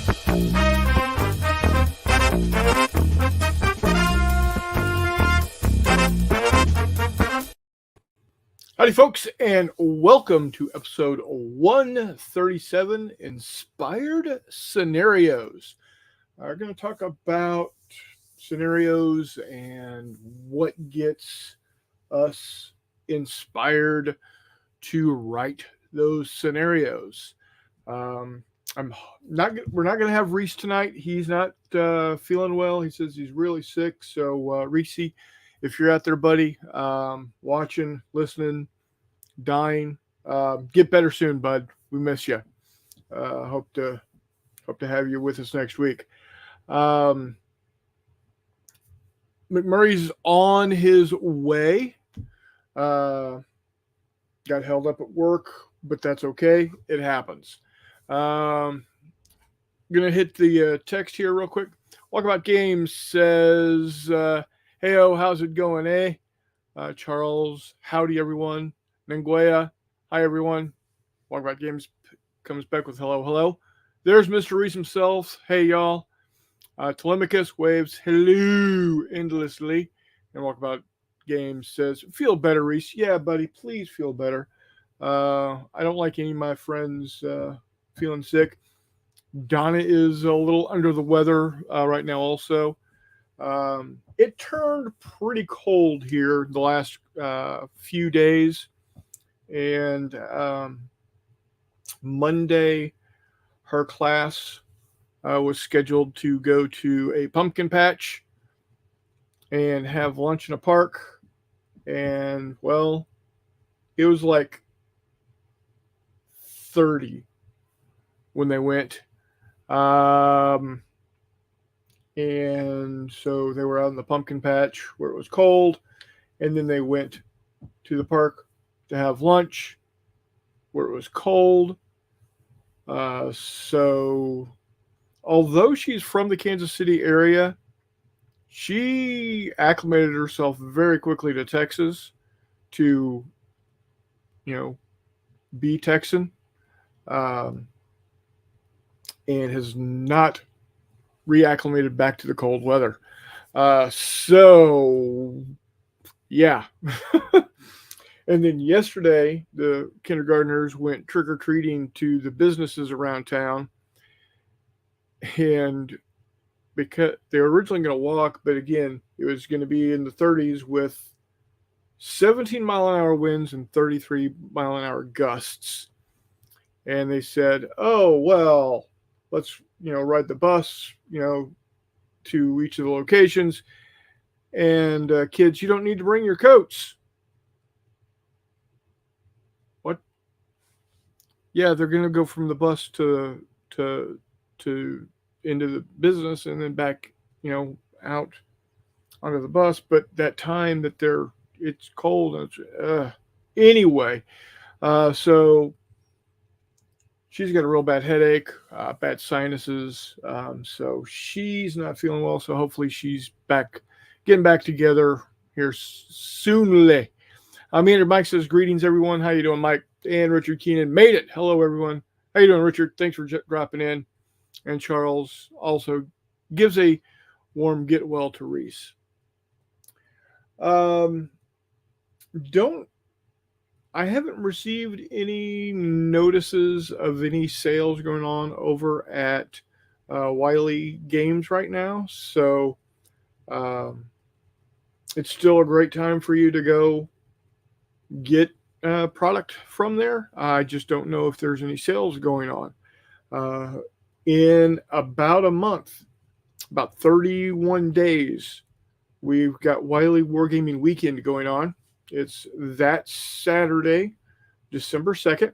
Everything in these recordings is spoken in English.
Howdy, folks, and welcome to episode 137 Inspired Scenarios. We're going to talk about scenarios and what gets us inspired to write those scenarios. I'm not. We're not going to have Reese tonight. He's not feeling well. He says he's really sick. So, Reese, if you're out there, buddy, watching, listening, dying, get better soon, bud. We miss you. Hope to have you with us next week. McMurray's on his way. Got held up at work, but that's okay. It happens. Gonna hit the text here real quick. Walkabout Games says, "Heyo, how's it going, eh?" Charles, howdy everyone. Nenguea, hi everyone. Walkabout Games comes back with hello, hello. There's Mr. Reese himself. Hey y'all. Telemachus waves hello endlessly. And Walkabout Games says, "Feel better, Reese." Yeah, buddy, please feel better. I don't like any of my friends feeling sick. Donna is a little under the weather right now also. It turned pretty cold here the last few days. And Monday, her class was scheduled to go to a pumpkin patch and have lunch in a park. And, well, it was like 30 when they went. And so they were out in the pumpkin patch where it was cold. And then they went to the park to have lunch where it was cold. So although she's from the Kansas City area, she acclimated herself very quickly to Texas to, be Texan, and has not reacclimated back to the cold weather. So, yeah. And then yesterday, the kindergartners went trick-or-treating to the businesses around town. And because they were originally going to walk, but again, it was going to be in the 30s with 17-mile-an-hour winds and 33-mile-an-hour gusts. And they said, "Oh, well, let's, ride the bus, to each of the locations. And kids, you don't need to bring your coats." What? Yeah, they're going to go from the bus to into the business and then back, out onto the bus. But that time that it's cold. And anyway, so she's got a real bad headache, bad sinuses. So she's not feeling well. So hopefully she's getting back together here soonly. Meander Mike says, "Greetings, everyone. How you doing, Mike?" And Richard Keenan made it. Hello, everyone. How you doing, Richard? Thanks for dropping in. And Charles also gives a warm get well to Reese. I haven't received any notices of any sales going on over at Wiley Games right now. So it's still a great time for you to go get product from there. I just don't know if there's any sales going on. In about a month, about 31 days, we've got Wiley Wargaming Weekend going on. It's that Saturday, December 2nd.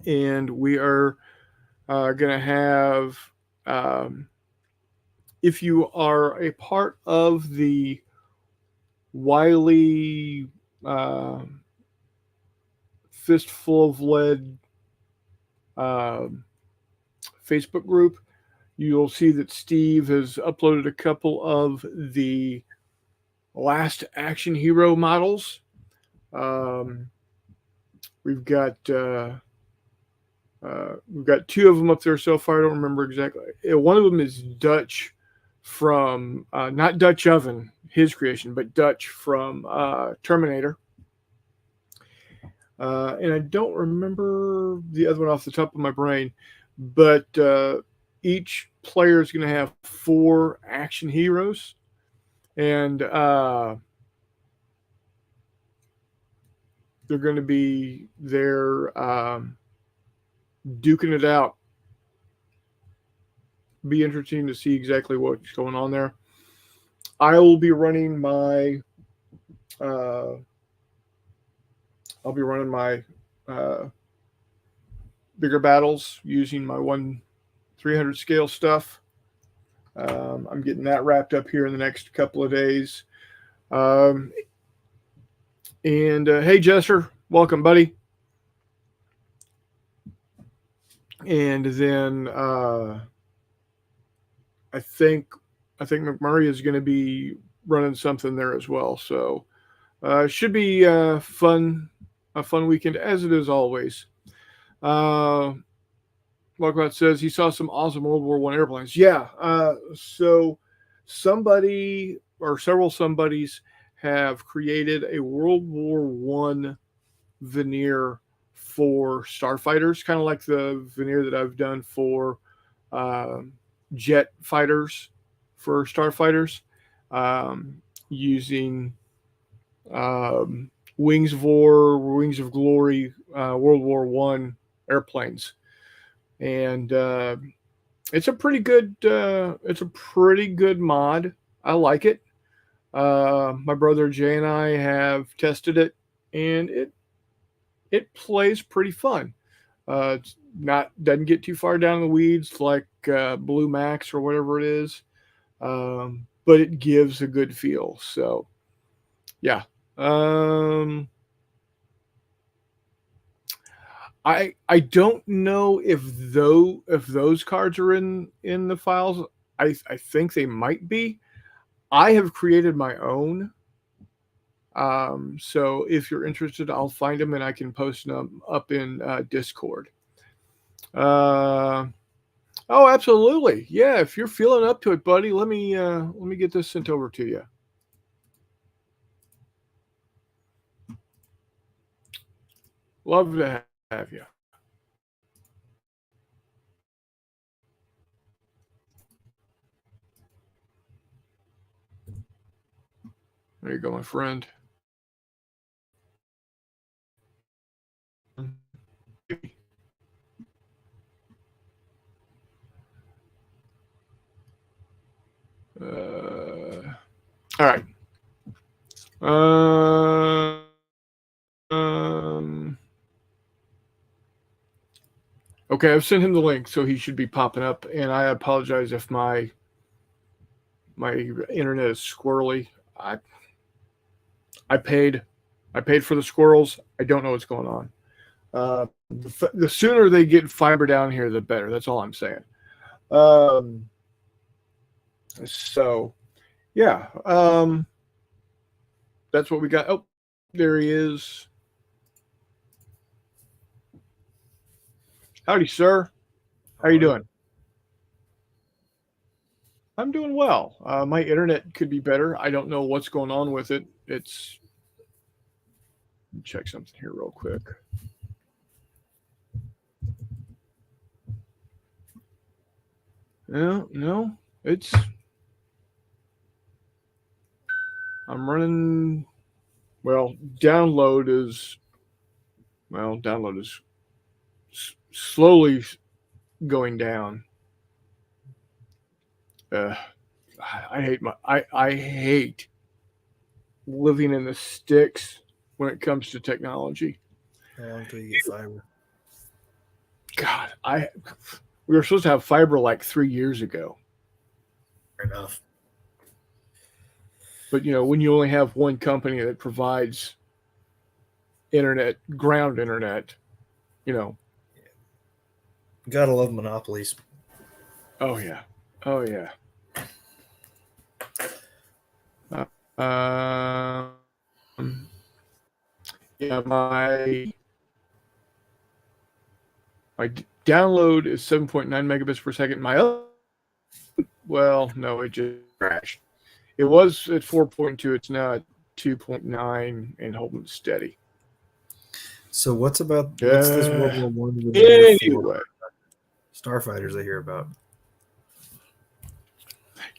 And we are going to have, if you are a part of the Wiley Fistful of Lead Facebook group, you'll see that Steve has uploaded a couple of the Last Action Hero models. We've got We've got 2 of them up there so far. I don't remember exactly. One of them is Dutch from not Dutch Oven, his creation, but Dutch from Terminator. And I don't remember the other one off the top of my brain, but each player is going to have 4 action heroes, and they're going to be there duking it out. Be interesting to see exactly what's going on there. I will be running my bigger battles using my 1/300 scale stuff. I'm getting that wrapped up here in the next couple of days. And hey, Jester, welcome, buddy. And then I think McMurray is going to be running something there as well. So should be a fun weekend, as it is always. Walkabout says he saw some awesome World War I airplanes. Yeah. So somebody or several somebodies have created a World War I veneer for starfighters, kind of like the veneer that I've done for jet fighters for starfighters, using Wings of War, Wings of Glory, World War I airplanes, and it's a pretty good mod. I like it. My brother Jay and I have tested it, and it plays pretty fun. It's doesn't get too far down in the weeds like Blue Max or whatever it is, but it gives a good feel. So, yeah. I don't know if those cards are in the files. I think they might be. I have created my own. So if you're interested, I'll find them and I can post them up in Discord. Oh, absolutely. Yeah, if you're feeling up to it, buddy, let me get this sent over to you. Love to have you. There you go, my friend. All right. Okay, I've sent him the link, so he should be popping up. And I apologize if my internet is squirrely. I paid for the squirrels. I don't know what's going on. The sooner they get fiber down here, the better. That's all I'm saying. So, yeah. That's what we got. Oh, there he is. Howdy, sir. How you doing? I'm doing well. My internet could be better. I don't know what's going on with it. It's check something here real quick. No, it's I'm running. Well, download is slowly going down. I hate living in the sticks when it comes to technology. How long till you get fiber? God, we were supposed to have fiber like 3 years ago. Fair enough. But when you only have one company that provides internet, ground internet, Gotta love monopolies. Oh yeah. Yeah, My download is 7.9 megabits per second. Well, no, it just crashed. It was at 4.2. It's now at 2.9 and holding steady. So what's this World War One with Anyway, starfighters I hear about?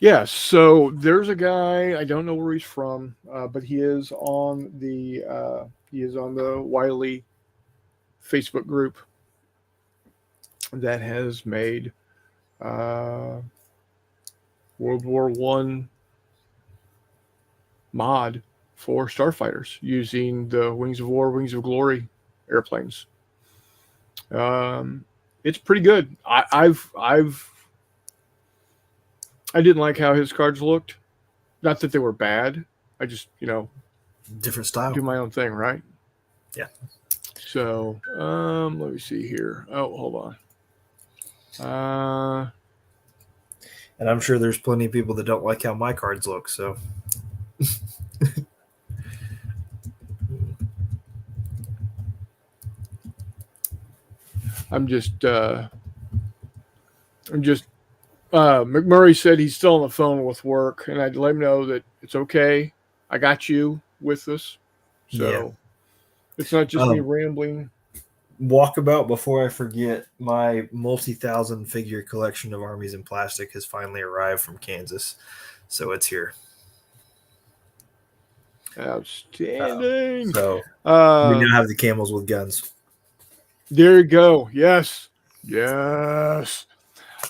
yeah. So there's a guy. I don't know where he's from, but he is on the Wiley Facebook group that has made World War One mod for starfighters using the Wings of War, Wings of Glory airplanes. It's pretty good. I didn't like how his cards looked. Not that they were bad. I just Different style. do my own thing, right? Yeah. So let me see here. Oh, hold on. And I'm sure there's plenty of people that don't like how my cards look. So. McMurray said he's still on the phone with work, and I'd let him know that it's okay. I got you with us. So it's not just me rambling. Walkabout, before I forget, my multi-thousand figure collection of Armies in Plastic has finally arrived from Kansas. So it's here. Outstanding. So we now have the camels with guns. There you go. Yes. Yes.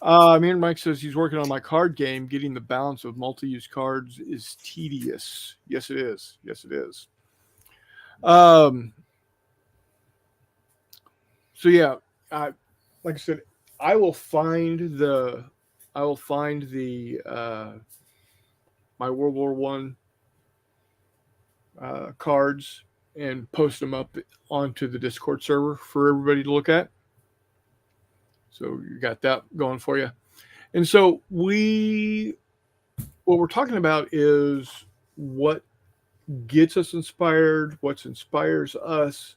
Me and Mike says he's working on my card game. Getting the balance of multi-use cards is tedious. Yes, it is. Yes, it is. So yeah, like I said, I will find the my World War One cards and post them up onto the Discord server for everybody to look at. So you got that going for you. And so what we're talking about is what gets us inspired, what inspires us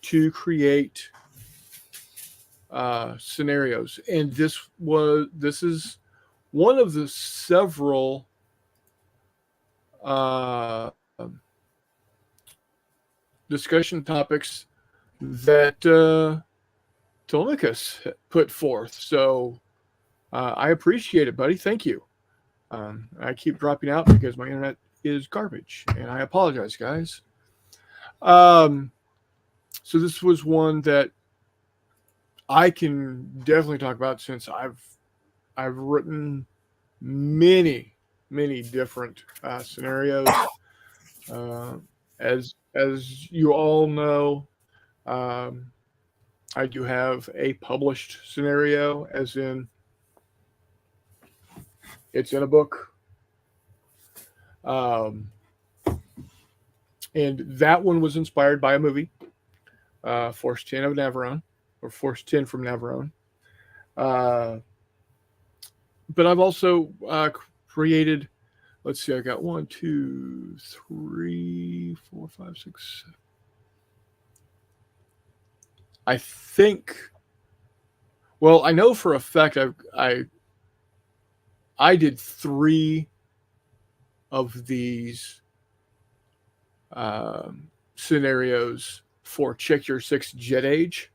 to create scenarios. And this is one of the several discussion topics that Telemachus put forth. So I appreciate it, buddy. Thank you. I keep dropping out because my internet is garbage, and I apologize, guys. So this was one that I can definitely talk about since I've written many different scenarios. As you all know, I do have a published scenario, as in it's in a book. And that one was inspired by a movie, Force 10 of Navarone, or Force 10 from Navarone. But I've also created, let's see, I got 1, 2, 3, 4, 5, 6, 7. I think, well, I know for a fact I did 3 of these scenarios for Check Your 6 Jet Age.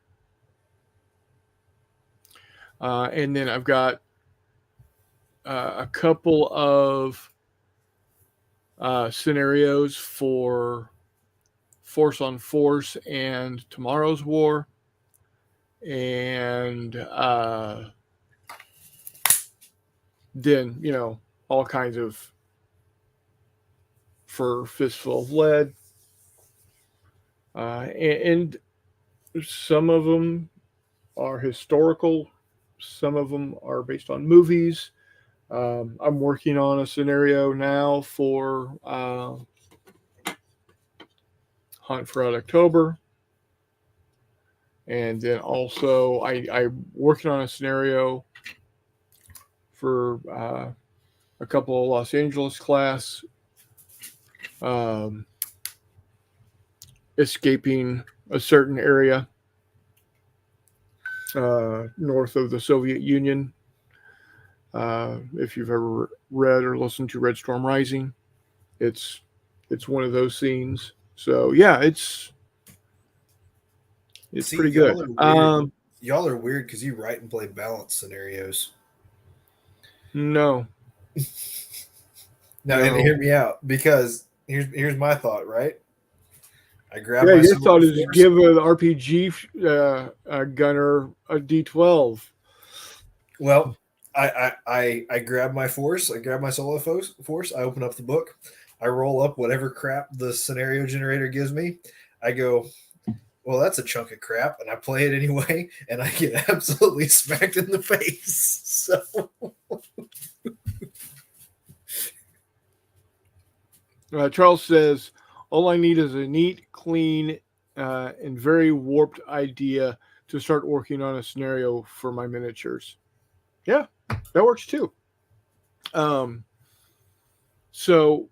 And then I've got a couple of scenarios for Force on Force and Tomorrow's War. And then, all kinds of for Fistful of Lead. And some of them are historical. Some of them are based on movies. I'm working on a scenario now for Hunt for Red October. And then also I'm working on a scenario for a couple of Los Angeles class escaping a certain area. north of the Soviet Union. If you've ever read or listened to Red Storm Rising, it's one of those scenes. So yeah, it's See, pretty good. Y'all are weird because you write and play balance scenarios. No. No, and hear me out, because here's my thought, right? I grab your thought is give an RPG gunner a D12. Well, I grab my force, I grab my solo force, I open up the book, I roll up whatever crap the scenario generator gives me. I go, well, that's a chunk of crap, and I play it anyway, and I get absolutely smacked in the face. So Charles says, all I need is a neat, clean, and very warped idea to start working on a scenario for my miniatures. Yeah, that works too. So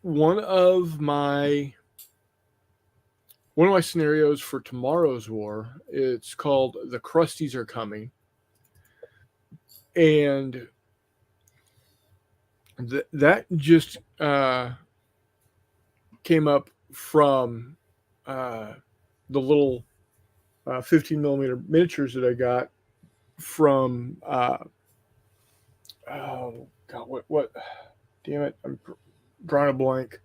one of my scenarios for tomorrow's war, it's called The Crusties Are Coming. And that just came up from the little 15 millimeter miniatures that I got from oh god, what damn it, I'm drawing a blank.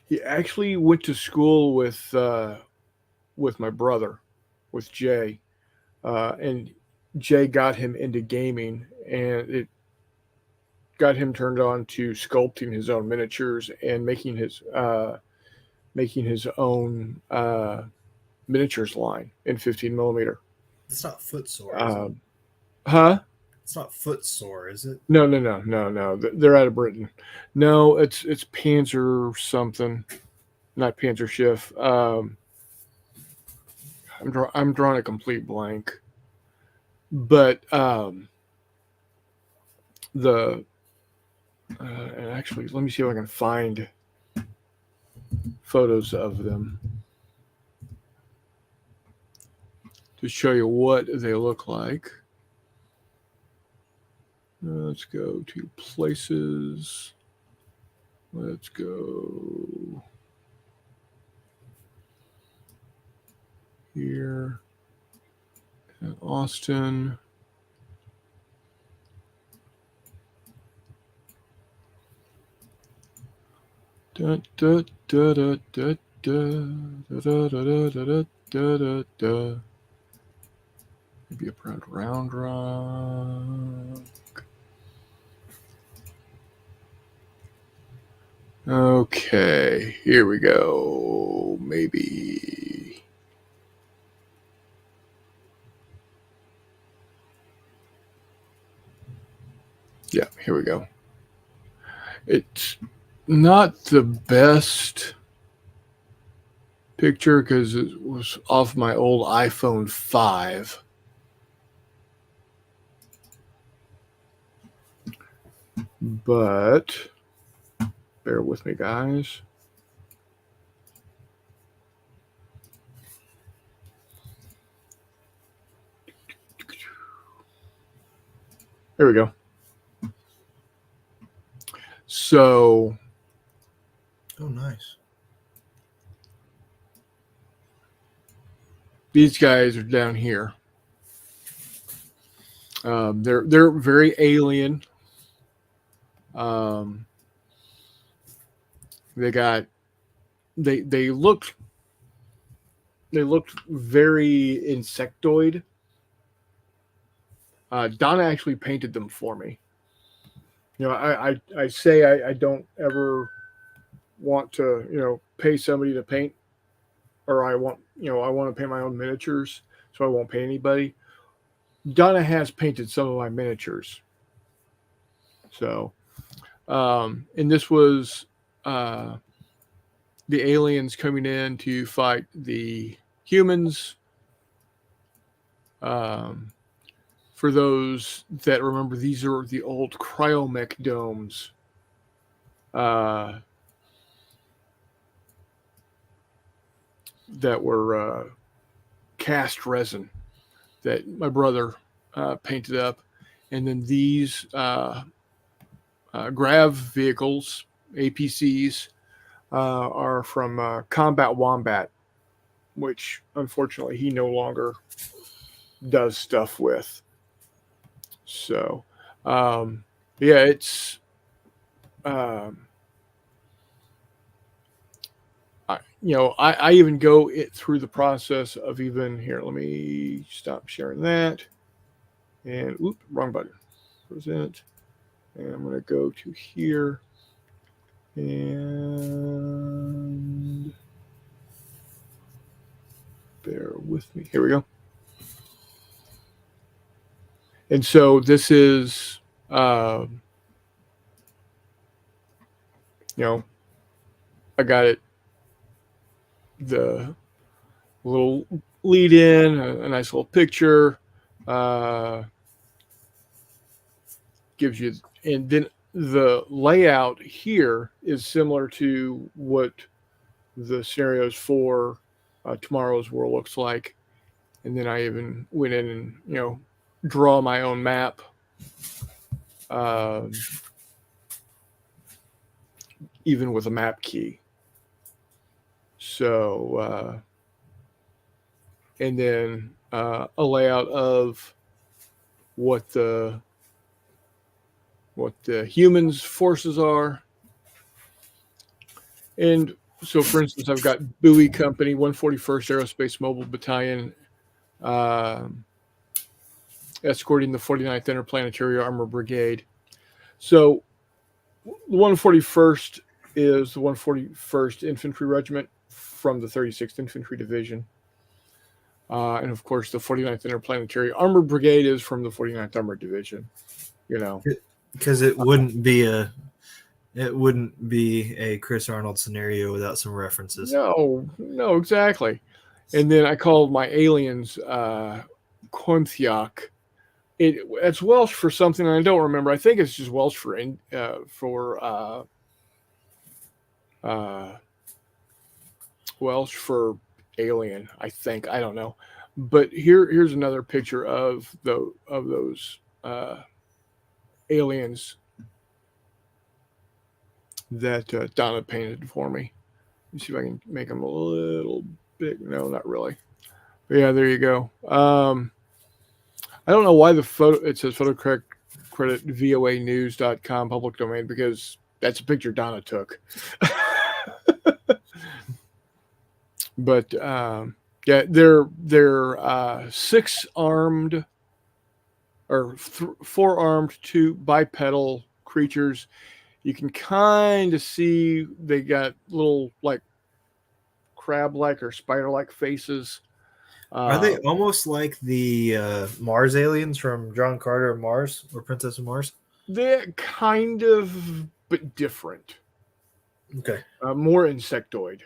He actually went to school with my brother, with Jay, and Jay got him into gaming, and it got him turned on to sculpting his own miniatures and making his own miniatures line in 15 millimeter. It's not Footsore, huh? It's not Footsore, is it? No. They're out of Britain. No, it's Panzer something, not Panzer Schiff. I'm drawing a complete blank. But and actually, let me see if I can find photos of them to show you what they look like. Let's go to places. Let's go here at Austin. Da, da, da, da, da, da, da, da, da, da, da, da, da. Maybe a round rock. Okay, here we go. Maybe. Yeah, here we go. It's not the best picture because it was off my old iPhone 5. But bear with me, guys. There we go. So, oh, nice. These guys are down here. They're very alien. They looked very insectoid. Donna actually painted them for me. You know, I say I don't ever want to, pay somebody to paint, or I want to paint my own miniatures, so I won't pay anybody. Donna has painted some of my miniatures. So, and this was the aliens coming in to fight the humans. For those that remember, these are the old cryomech domes. that were cast resin that my brother painted up. And then these grav vehicles, APCs, are from Combat Wombat, which unfortunately he no longer does stuff with. So, yeah, it's I even go through the process of even here. Let me stop sharing that. And wrong button. Present. And I'm going to go to here. And bear with me. Here we go. And so this is, I got it. The little lead in, a nice little picture, gives you, and then the layout here is similar to what the scenarios for Tomorrow's World looks like. And then I even went in and, draw my own map. Even with a map key. So, and then a layout of what the humans' forces are. And so, for instance, I've got Bowie Company, 141st Aerospace Mobile Battalion, escorting the 49th Interplanetary Armor Brigade. So, the 141st is the 141st Infantry Regiment from the 36th Infantry Division. And of course, the 49th Interplanetary Armor Brigade is from the 49th Armored Division. Because it wouldn't be a Chris Arnold scenario without some references. No, exactly. And then I called my aliens Konthiak. It's Welsh for something I don't remember. I think it's just Welsh for Welsh for alien. I think, I don't know. But here's another picture of those aliens that Donna painted for me. Let me see if I can make them a little big. No, not really. But yeah, there you go. I don't know why it says photo credit voanews.com public domain, because that's a picture Donna took. But yeah, they're 6-armed or 4-armed, 2 bipedal creatures. You can kind of see they got little like crab-like or spider-like faces. Are they almost like the Mars aliens from John Carter of Mars or Princess of Mars? They're kind of, but different. Okay. More insectoid.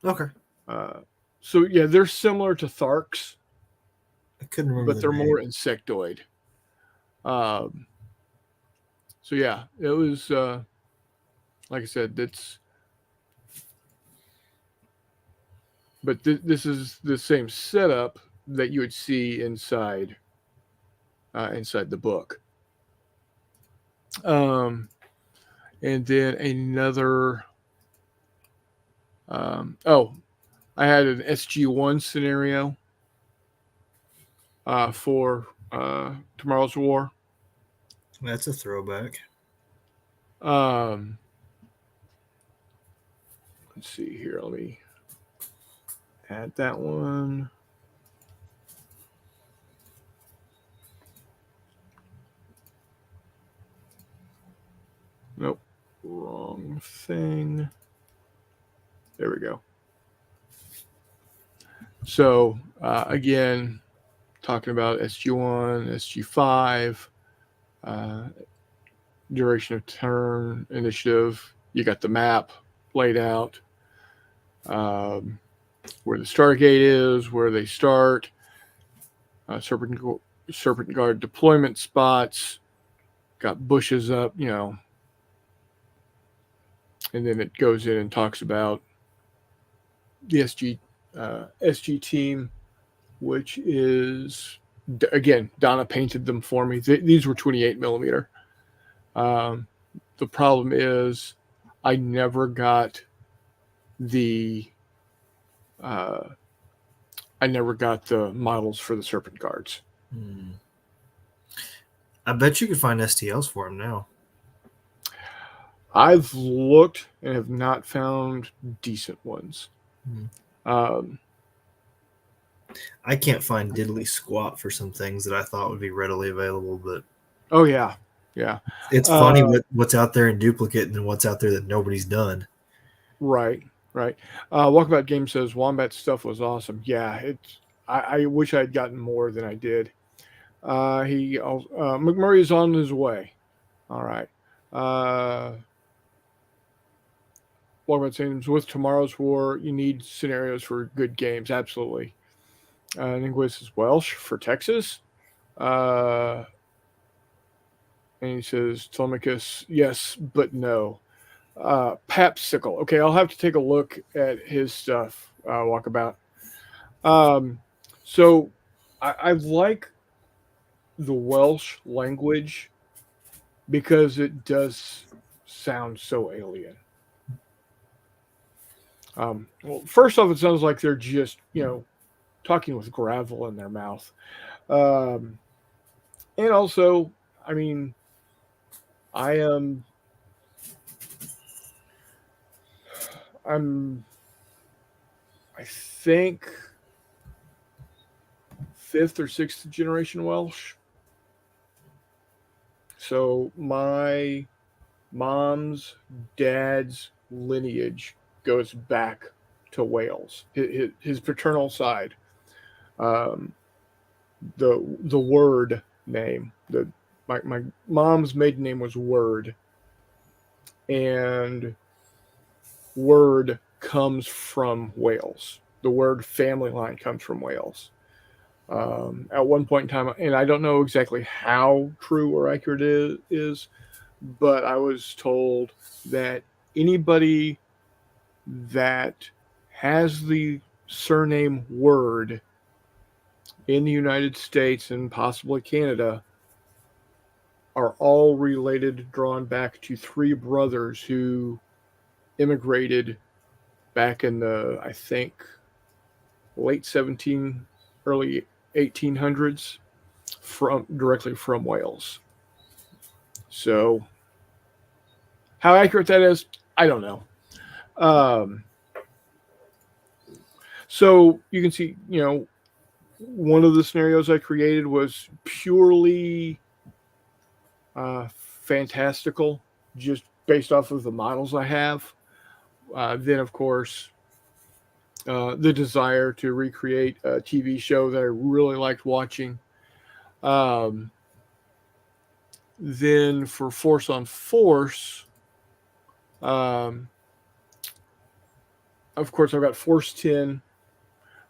Okay. So yeah, they're similar to Tharks. I couldn't remember, but they're more insectoid. So yeah, it was like I said, but this is the same setup that you would see inside the book. And then another. I had an SG-1 scenario for Tomorrow's War. That's a throwback. Let's see here. Let me add that one. Nope. Wrong thing. There we go. So, again, talking about SG-1, SG-5, duration of turn, initiative. You got the map laid out, where the Stargate is, where they start, Serpent Guard deployment spots, got bushes up, and then it goes in and talks about the SG team, which is, again, Donna painted them for me. These were 28 millimeter. The problem is I never got the models for the Serpent Guards. I bet you could find STLs for them now. I've looked and have not found decent ones. I can't find diddly squat for some things that I thought would be readily available, but oh yeah, it's funny what's out there in duplicate and what's out there that nobody's done. Right. Walkabout Game says Wombat stuff was awesome. Yeah, I wish I'd gotten more than I did. McMurray is on his way. All right. Walkabout saying with Tomorrow's War, you need scenarios for good games. Absolutely. Linguist is Welsh for Texas. And he says Telemachus, yes, but no. Papsicle. Okay, I'll have to take a look at his stuff, Walkabout. So I like the Welsh language because it does sound so alien. Well, first off, it sounds like they're just, talking with gravel in their mouth. And also, I mean, I'm I think 5th or 6th generation Welsh. So my mom's dad's lineage goes back to Wales. His paternal side. The Word name. My mom's maiden name was Word. And Word comes from Wales. The Word family line comes from Wales. At one point in time, and I don't know exactly how true or accurate it is, but I was told that anybody that has the surname Word in the United States and possibly Canada are all related, drawn back to 3 brothers who immigrated back in the, I think, late 17, early 1800s directly from Wales. So how accurate that is, I don't know. So you can see, one of the scenarios I created was purely fantastical, just based off of the models I have. Then, of course, the desire to recreate a TV show that I really liked watching. Then for Force on Force, of course, I've got Force 10,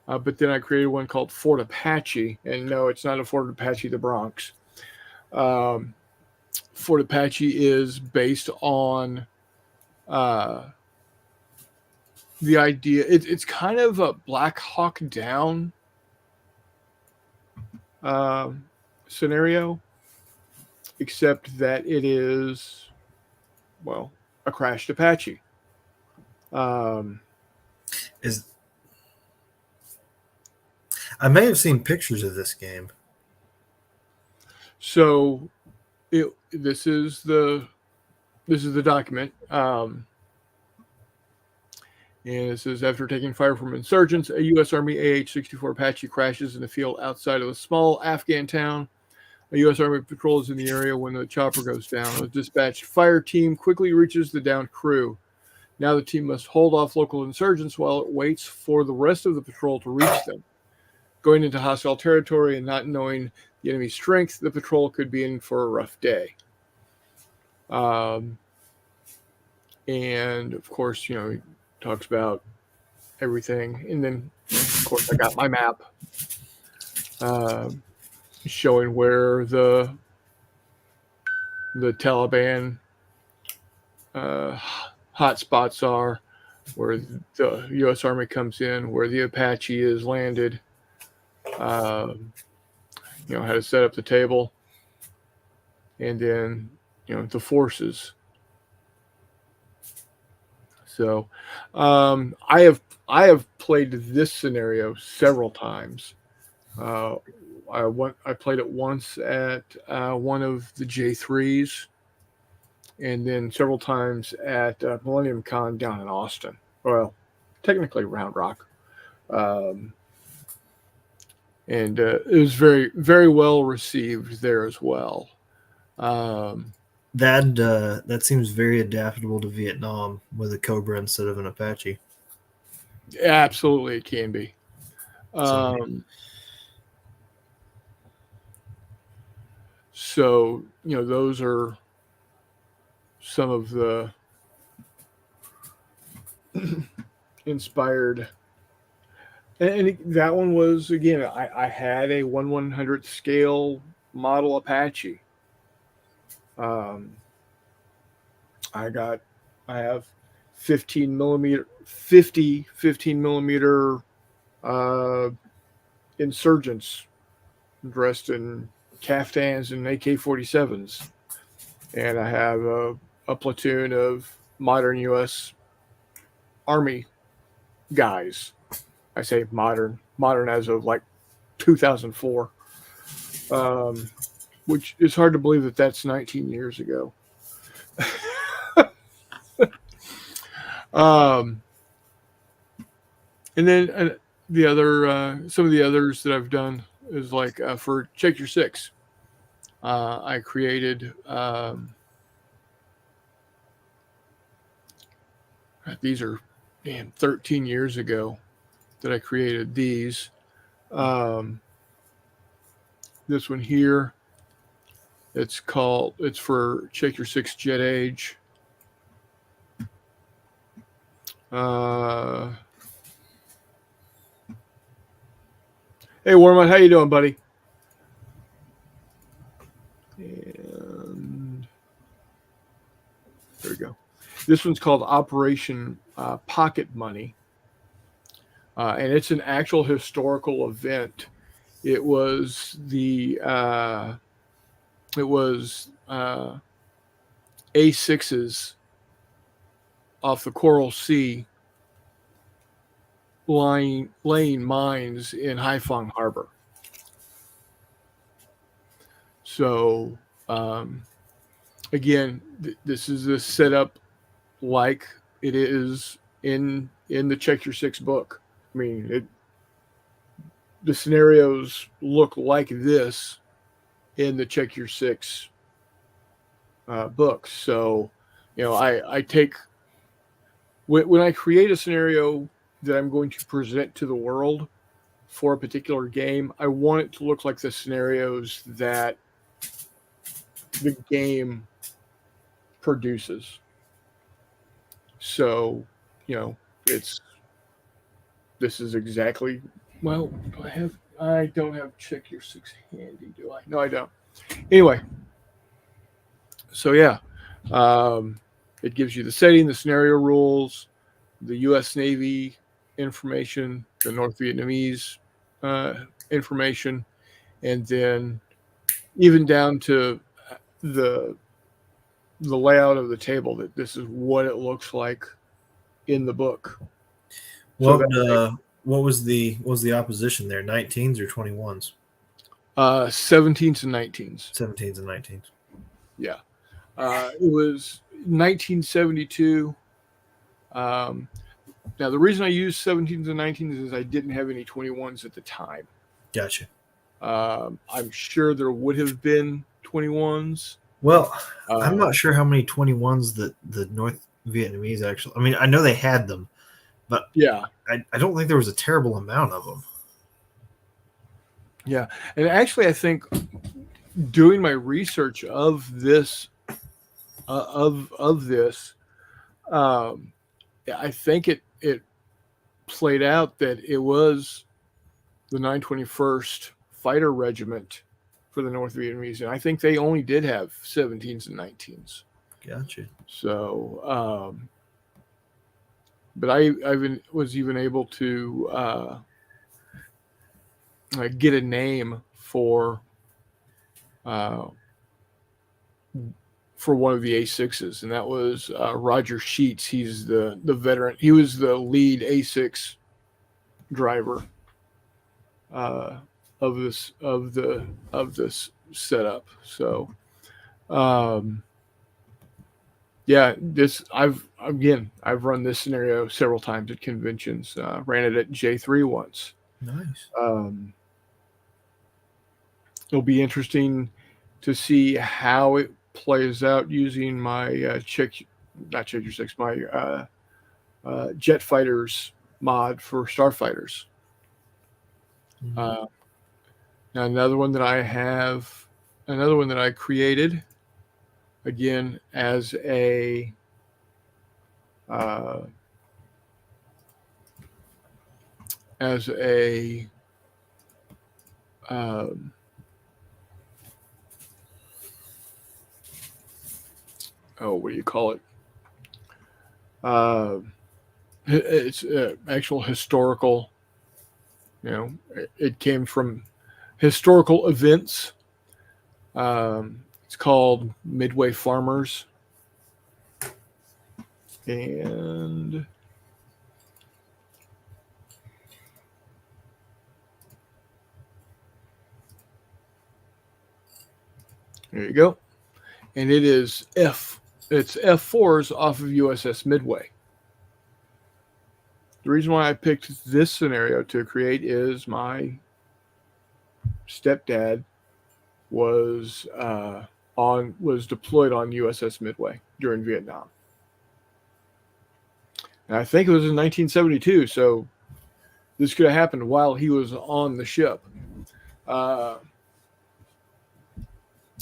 but then I created one called Fort Apache. And no, it's not a Fort Apache, the Bronx. Fort Apache is based on the idea. It's kind of a Black Hawk Down scenario, except that it is, well, a crashed Apache. I may have seen pictures of this game. So this is the document. And it says, after taking fire from insurgents, a U.S. Army AH-64 Apache crashes in the field outside of a small Afghan town. A U.S. Army patrol is in the area when the chopper goes down. A dispatched fire team quickly reaches the downed crew. Now the team must hold off local insurgents while it waits for the rest of the patrol to reach them. Going into hostile territory and not knowing the enemy's strength, the patrol could be in for a rough day. And, of course, he talks about everything. And then, of course, I got my map showing where the Taliban hot spots are. where the U.S. Army comes in, where the Apache is landed. How to set up the table, and then the forces. So, I have played this scenario several times. I played it once at one of the J3s, and then several times at Millennium Con down in Austin. Well, technically Round Rock, and it was very, very well received there as well. That seems very adaptable to Vietnam with a Cobra instead of an Apache. Absolutely, it can be. So those are some of the inspired. And that one was, again, I had a 1/100th scale model Apache. I have 15 millimeter insurgents dressed in caftans and AK-47s. And I have a platoon of modern U.S. Army guys. I say modern as of like 2004, which is hard to believe that that's 19 years ago. And then the other, some of the others that I've done is like for Check Your Six. I created these are 13 years ago that I created these. This one here, it's for Check Your Six Jet Age. Hey, Warmont, how you doing, buddy? And there we go. This one's called Operation Pocket Money, and it's an actual historical event. It was A6s off the Coral Sea laying mines in Haiphong Harbor. So again, this is a setup like it is in the Check Your Six book. I mean, the scenarios look like this in the Check Your Six book. So, I take when I create a scenario that I'm going to present to the world for a particular game, I want it to look like the scenarios that the game produces. So, this is exactly, well, I don't have Check Your Six handy, do I? No, I don't. Anyway, so yeah, it gives you the setting, the scenario rules, the U.S. Navy information, the North Vietnamese information, and then even down to the layout of the table, that this is what it looks like in the book. Well, what was the opposition there? 19s or 21s? 17s and 19s. 17s and 19s. Yeah. It was 1972. Now, the reason I used 17s and 19s is I didn't have any 21s at the time. Gotcha. I'm sure there would have been 21s. Well, I'm not sure how many 21s that the North Vietnamese actually. I mean, I know they had them, but yeah, I don't think there was a terrible amount of them. Yeah, and actually, I think doing my research of this, I think it played out that it was the 921st Fighter Regiment for the North Vietnamese, and I think they only did have 17s and 19s. Gotcha. So, but was even able to get a name for one of the A6s, and that was Roger Sheets. He's the veteran. He was the lead A6 driver of this setup. So, yeah, I've run this scenario several times at conventions. Ran it at J3 once. Nice. It'll be interesting to see how it plays out using my not Check Your Six, my Jet Fighters mod for Starfighters. Now another one that I created, again as a what do you call it? It's actual historical. It came from historical events. It's called Midway Farmers, and there you go. And it is it's F4s off of USS Midway. The reason why I picked this scenario to create is my stepdad was deployed on USS Midway during Vietnam. And I think it was in 1972, so this could have happened while he was on the ship.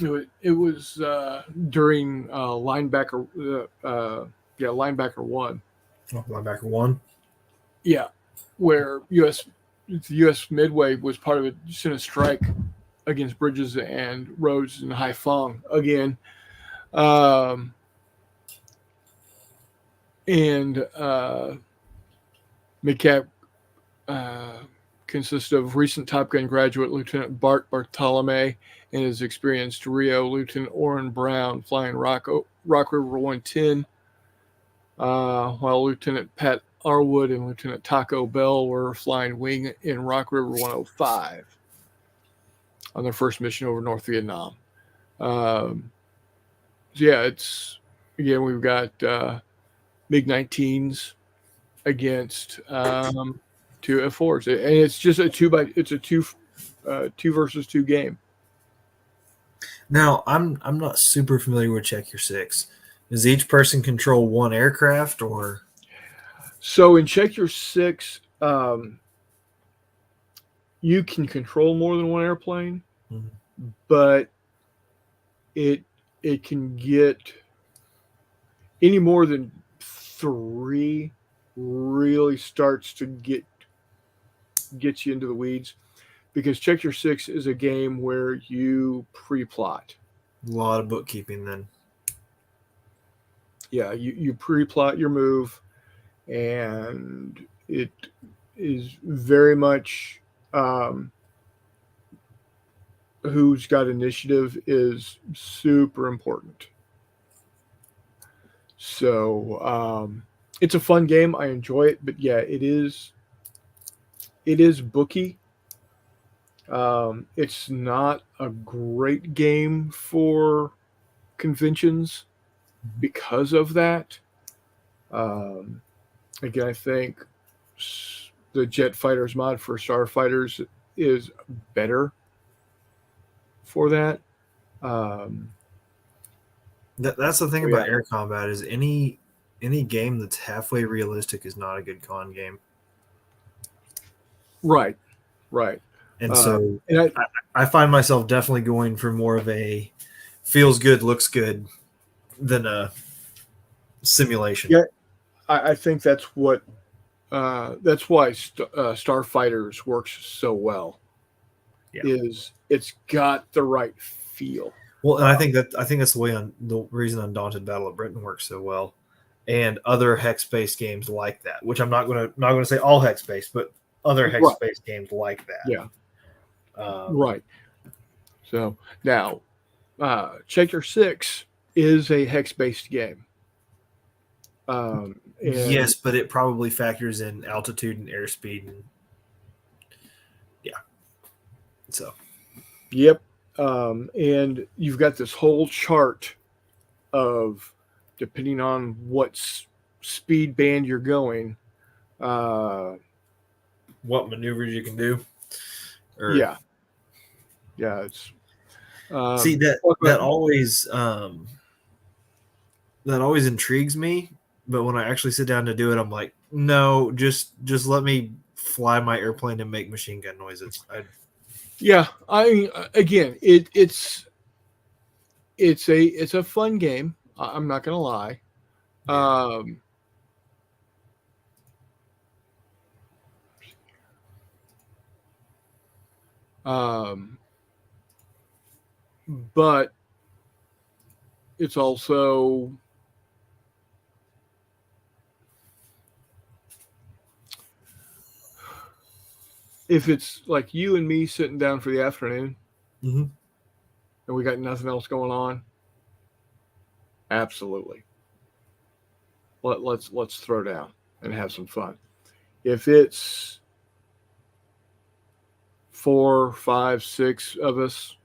It was during Linebacker 1. Oh, Linebacker 1? Yeah, where U.S. Midway was part of it, sent a strike against bridges and roads in Haiphong again. And MidCap consists of recent Top Gun graduate Lieutenant Bart Bartolome and his experienced Rio Lieutenant Orrin Brown flying Rock River 110, while Lieutenant Pat Arwood and Lieutenant Taco Bell were flying wing in Rock River 105 on their first mission over North Vietnam. It's again we've got MiG-19s against two F4s, and it's just a two versus two game. Now, I'm not super familiar with Check Your Six. Does each person control one aircraft, or? So in Check Your Six, you can control more than one airplane, but it can get any more than three really starts to get you into the weeds, because Check Your Six is a game where you pre-plot. A lot of bookkeeping then. Yeah, you pre-plot your move, and it is very much who's got initiative is super important. So it's a fun game. I enjoy it, but yeah, it is booky. It's not a great game for conventions because of that. Again, I think the Jet Fighters mod for Starfighters is better for that. That's the thing about air combat is any game that's halfway realistic is not a good con game. Right. And so I find myself definitely going for more of a feels good, looks good than a simulation. Yeah, I think that's why Starfighters works so well. Yeah. Is it's got the right feel. Well, and I think that's the reason Undaunted Battle of Britain works so well and other hex-based games like that. Which I'm not gonna say all hex-based, but other hex-based games like that. Yeah. Right. So now, Checker 6 is a hex-based game. Yes, but it probably factors in altitude and airspeed. And yeah. So. Yep. And you've got this whole chart of, depending on what speed band you're going, what maneuvers you can do. Yeah. It's see that always intrigues me, but when I actually sit down to do it, I'm like, no, just let me fly my airplane and make machine gun noises. Again, it's a fun game. I'm not gonna lie. Yeah. But it's also if it's like you and me sitting down for the afternoon and we got nothing else going on, absolutely. Let's throw down and have some fun. If it's 4, 5, 6 of us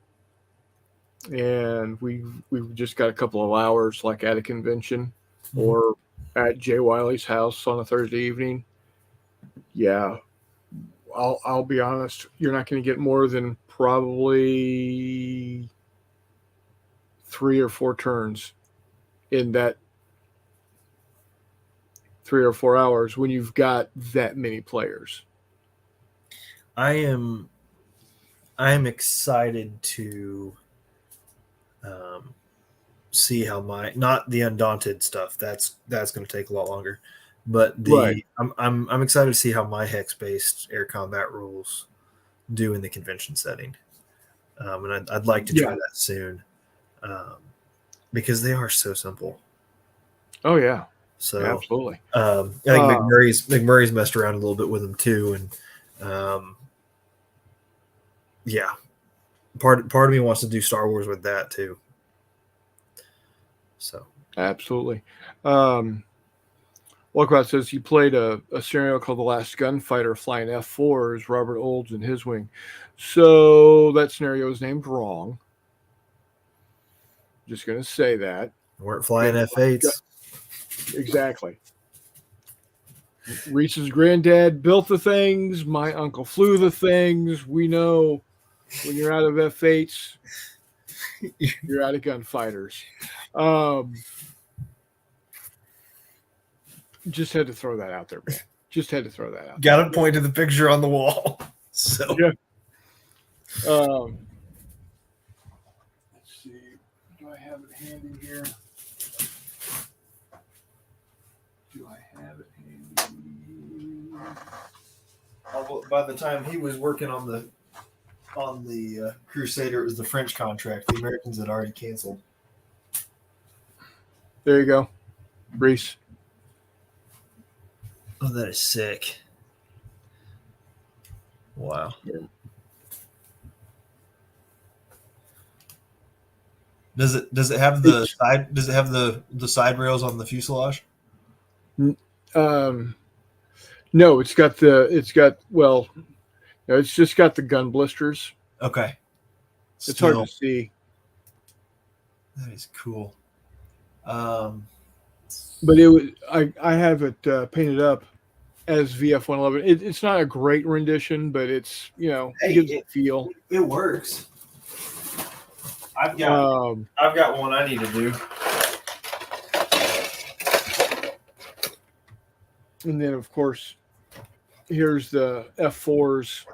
and we've just got a couple of hours, like at a convention or at Jay Wiley's house on a Thursday evening, I'll be honest, you're not going to get more than probably 3 or 4 turns in that 3 or 4 hours when you've got that many players. I am excited to see how not the Undaunted stuff. That's going to take a lot longer. But I'm excited to see how my hex-based air combat rules do in the convention setting, and I'd like to try that soon, because they are so simple. Oh yeah, so absolutely. I think McMurray's messed around a little bit with them too, and part of me wants to do Star Wars with that too. So absolutely. Walkabout says he played a scenario called The Last Gunfighter flying F4s, Robert Olds and his wing. So that scenario is named wrong. Just going to say that. Weren't flying F8s. Exactly. Reese's granddad built the things. My uncle flew the things. We know when you're out of F8s, you're out of gunfighters. Just had to throw that out there, man. Just had to throw that out. Got to point to the picture on the wall. So yeah. Let's see. Do I have it handy here? Do I have it handy? By the time he was working on the Crusader, it was the French contract. The Americans had already canceled. There you go, Reese. Oh, that is sick. Wow. Yeah. Does it have the side? Does it have the side rails on the fuselage? No, it's got it's just got the gun blisters. Okay. It's hard to see. That is cool. But it was I have it painted up as VF-111. It's not a great rendition, but it's it gives a feel. It works. I've got one I need to do. And then of course, here's the F4s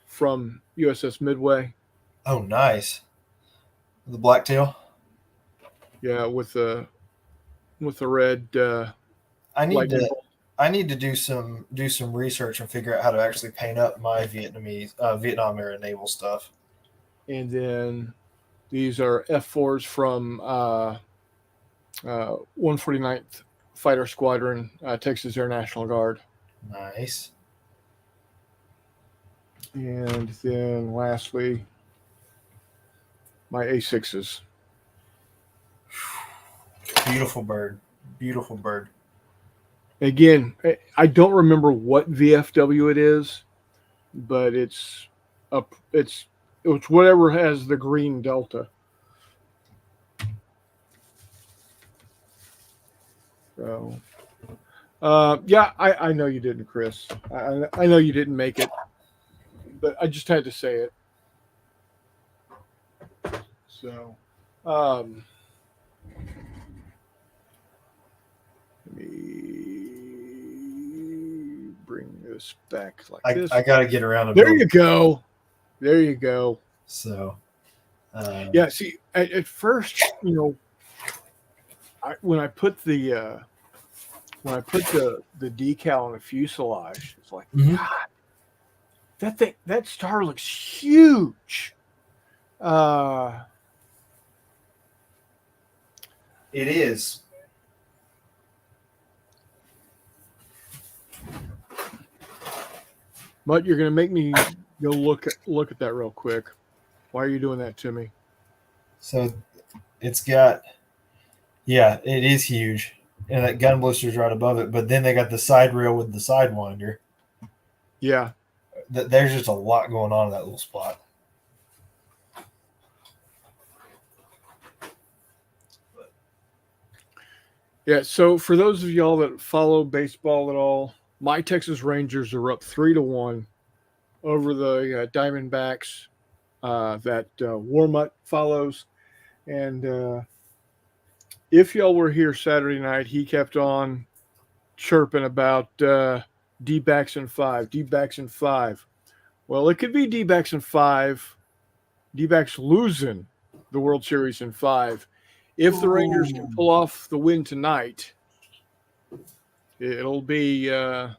from USS Midway. Oh, nice. The blacktail. Yeah, with the red. I need to do some research and figure out how to actually paint up my Vietnam era naval stuff. And then these are F4s from 149th Fighter Squadron, Texas Air National Guard. Nice. And then lastly, my A6s. Beautiful bird. Beautiful bird. Again, I don't remember what VFW it is, but it's whatever has the green delta. So, yeah, I know you didn't, Chris. I know you didn't make it, but I just had to say it. So, let me bring this back like this. I got to get around to There you go. There you go. So, yeah. See, at first, when I put the decal on the fuselage, it's like, Mhm. God, that star looks huge. it is. But you're gonna make me go look at that real quick. Why are you doing that to me? So it's got, yeah, it is huge. And that gun blister's right above it. But then they got the side rail with the sidewinder. Yeah. There's just a lot going on in that little spot. Yeah. So for those of y'all that follow baseball at all, my Texas Rangers are up 3-1 over the Diamondbacks that Warmutt follows. And if y'all were here Saturday night, he kept on chirping about D-backs in 5, D-backs in 5. Well, it could be D-backs in 5, D-backs losing the World Series in 5. If the Rangers can pull off the win tonight, it'll be 1-0,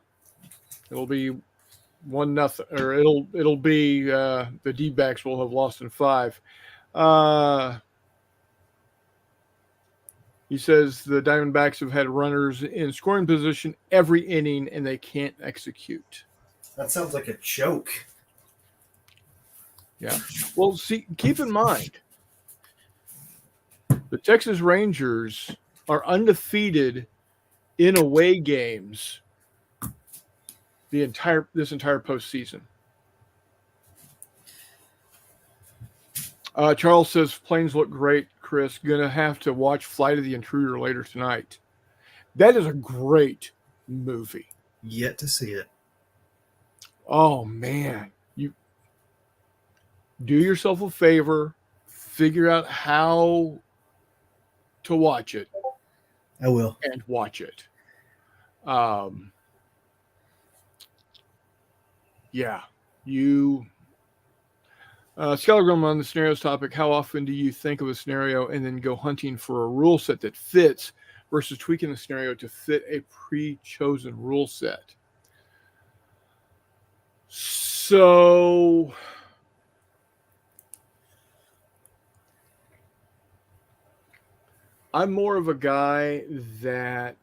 or it'll be the D-backs will have lost in 5. He says the Diamondbacks have had runners in scoring position every inning and they can't execute. That sounds like a joke. Yeah. Well, see, keep in mind, the Texas Rangers are undefeated in away games this entire postseason. Charles says planes look great, Chris. Gonna have to watch Flight of the Intruder later tonight. That is a great movie. Yet to see it. Oh man, you do yourself a favor, figure out how to watch it. I will. And watch it. Yeah, you. Scholargrum on the scenarios topic. How often do you think of a scenario and then go hunting for a rule set that fits versus tweaking the scenario to fit a pre-chosen rule set? So I'm more of a guy that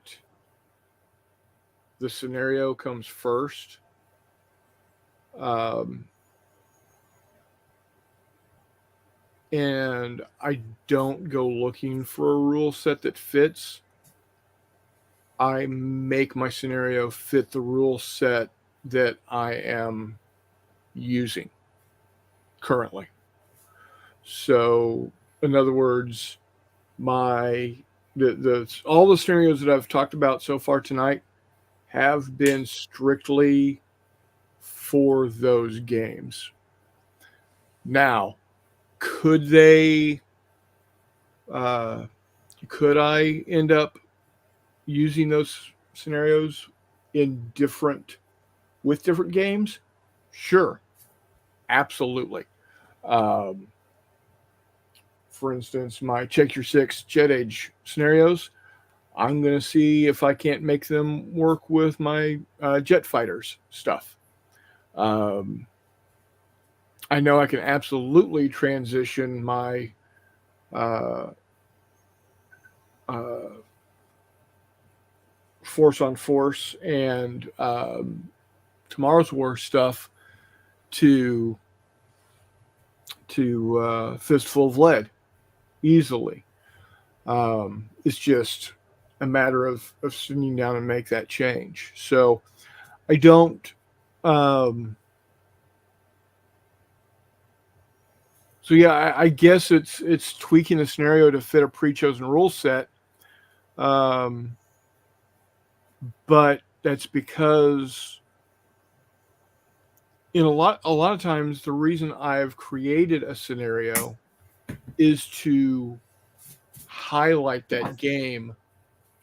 the scenario comes first. And I don't go looking for a rule set that fits. I make my scenario fit the rule set that I am using currently. So, in other words, all the scenarios that I've talked about so far tonight have been strictly for those games. Now, could I end up using those scenarios with different games? Sure. Absolutely. For instance, my Check Your Six Jet Age scenarios, I'm going to see if I can't make them work with my jet fighters stuff. I know I can absolutely transition my Force on Force and Tomorrow's War stuff to Fistful of Lead easily. It's just a matter of sitting down and make that change. So I don't. So yeah, I guess it's tweaking the scenario to fit a pre-chosen rule set. But that's because in a lot of times the reason I've created a scenario is to highlight that game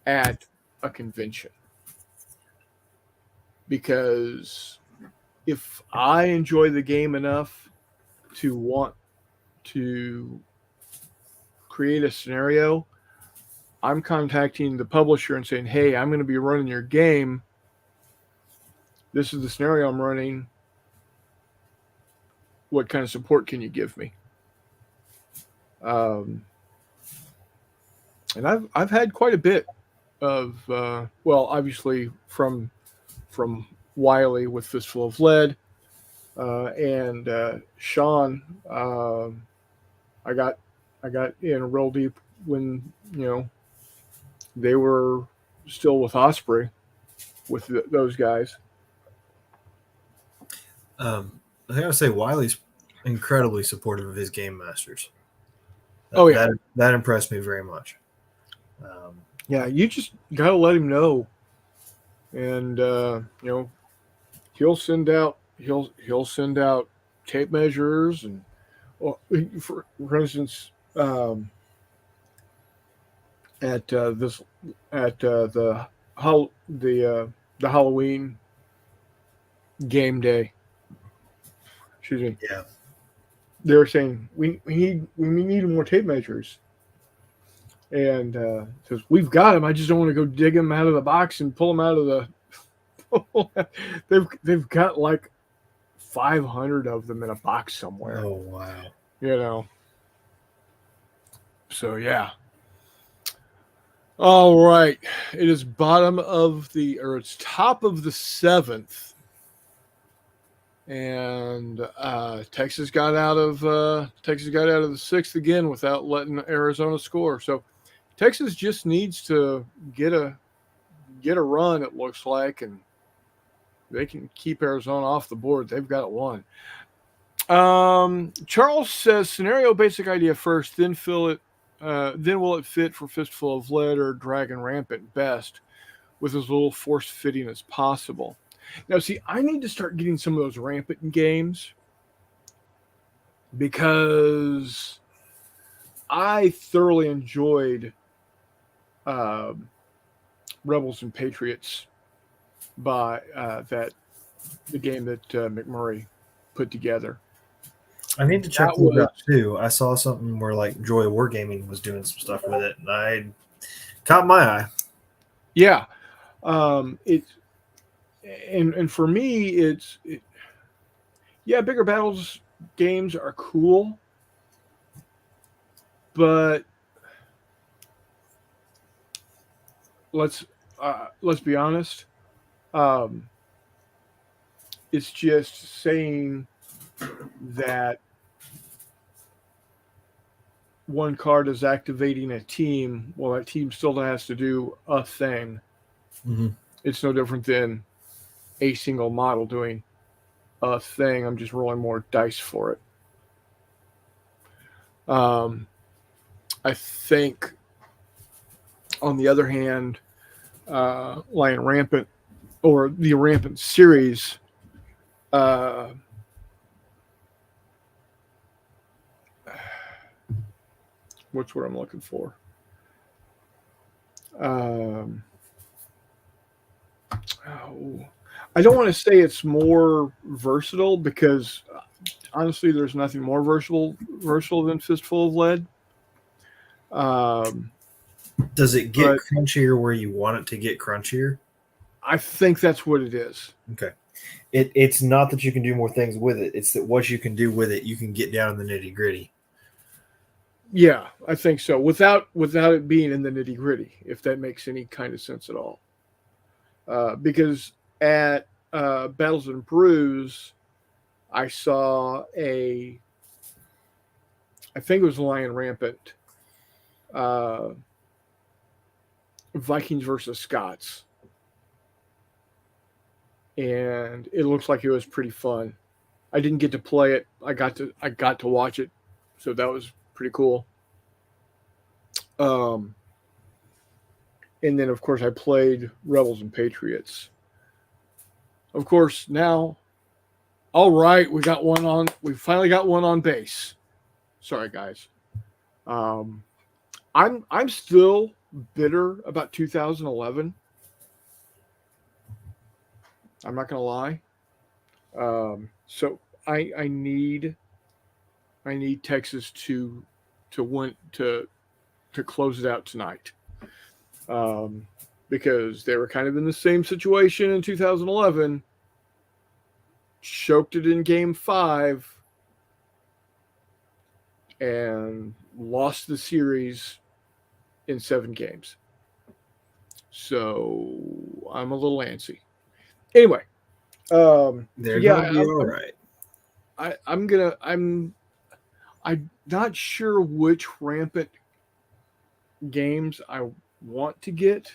at a convention. Because if I enjoy the game enough to want to create a scenario, I'm contacting the publisher and saying, hey, I'm going to be running your game. This is the scenario I'm running. What kind of support can you give me? And I've had quite a bit of, obviously from Wiley with Fistful of Lead, and Sean. I got in real deep when they were still with Osprey with those guys. I gotta say, Wiley's incredibly supportive of his game masters. That impressed me very much. Yeah, you just gotta let him know, and he'll send out tape measures, and for instance, at the Halloween game day. Excuse me. Yeah. They were saying we need more tape measures, and says we've got them. I just don't want to go dig them out of the box and pull them out of the. they've got like 500 of them in a box somewhere. Oh wow! So yeah. All right, it is it's top of the 7th. And Texas got out of the 6th again without letting Arizona score. So Texas just needs to get a run, it looks like, and they can keep Arizona off the board. They've got it won. Charles says scenario basic idea first, then will it fit for Fistful of Lead or Dragon Rampant best with as little force fitting as possible. Now, see, I need to start getting some of those Rampant games because I thoroughly enjoyed Rebels and Patriots by the game that McMurray put together. I need to check that out too. I saw something where like Joy Wargaming was doing some stuff with it, and I caught my eye. Yeah, it's. And for me, Bigger Battles games are cool, but let's be honest. It's just saying that one card is activating a team. Well, that team still has to do a thing. Mm-hmm. It's no different than a single model doing a thing. I'm just rolling more dice for it. I think, on the other hand, Lion Rampant or the Rampant series, what's what I'm looking for? I don't want to say it's more versatile because honestly, there's nothing more versatile than Fistful of Lead. Does it get crunchier where you want it to get crunchier? I think that's what it is. Okay. It's not that you can do more things with it. It's that what you can do with it, you can get down in the nitty gritty. Yeah, I think so. Without it being in the nitty gritty, if that makes any kind of sense at all. because at Battles and Brews, I saw I think it was Lion Rampant, Vikings versus Scots, and it looks like it was pretty fun. I didn't get to play it. I got to watch it, so that was pretty cool. And then of course I played Rebels and Patriots. Of course now, all right, we finally got one on base. Sorry guys. I'm still bitter about 2011. I'm not gonna lie. So I need Texas to win to close it out tonight, because they were kind of in the same situation in 2011. Choked it in Game 5 and lost the series in 7 games. So I'm a little antsy. Anyway, they're gonna be all right. I'm not sure which Rampant games I want to get.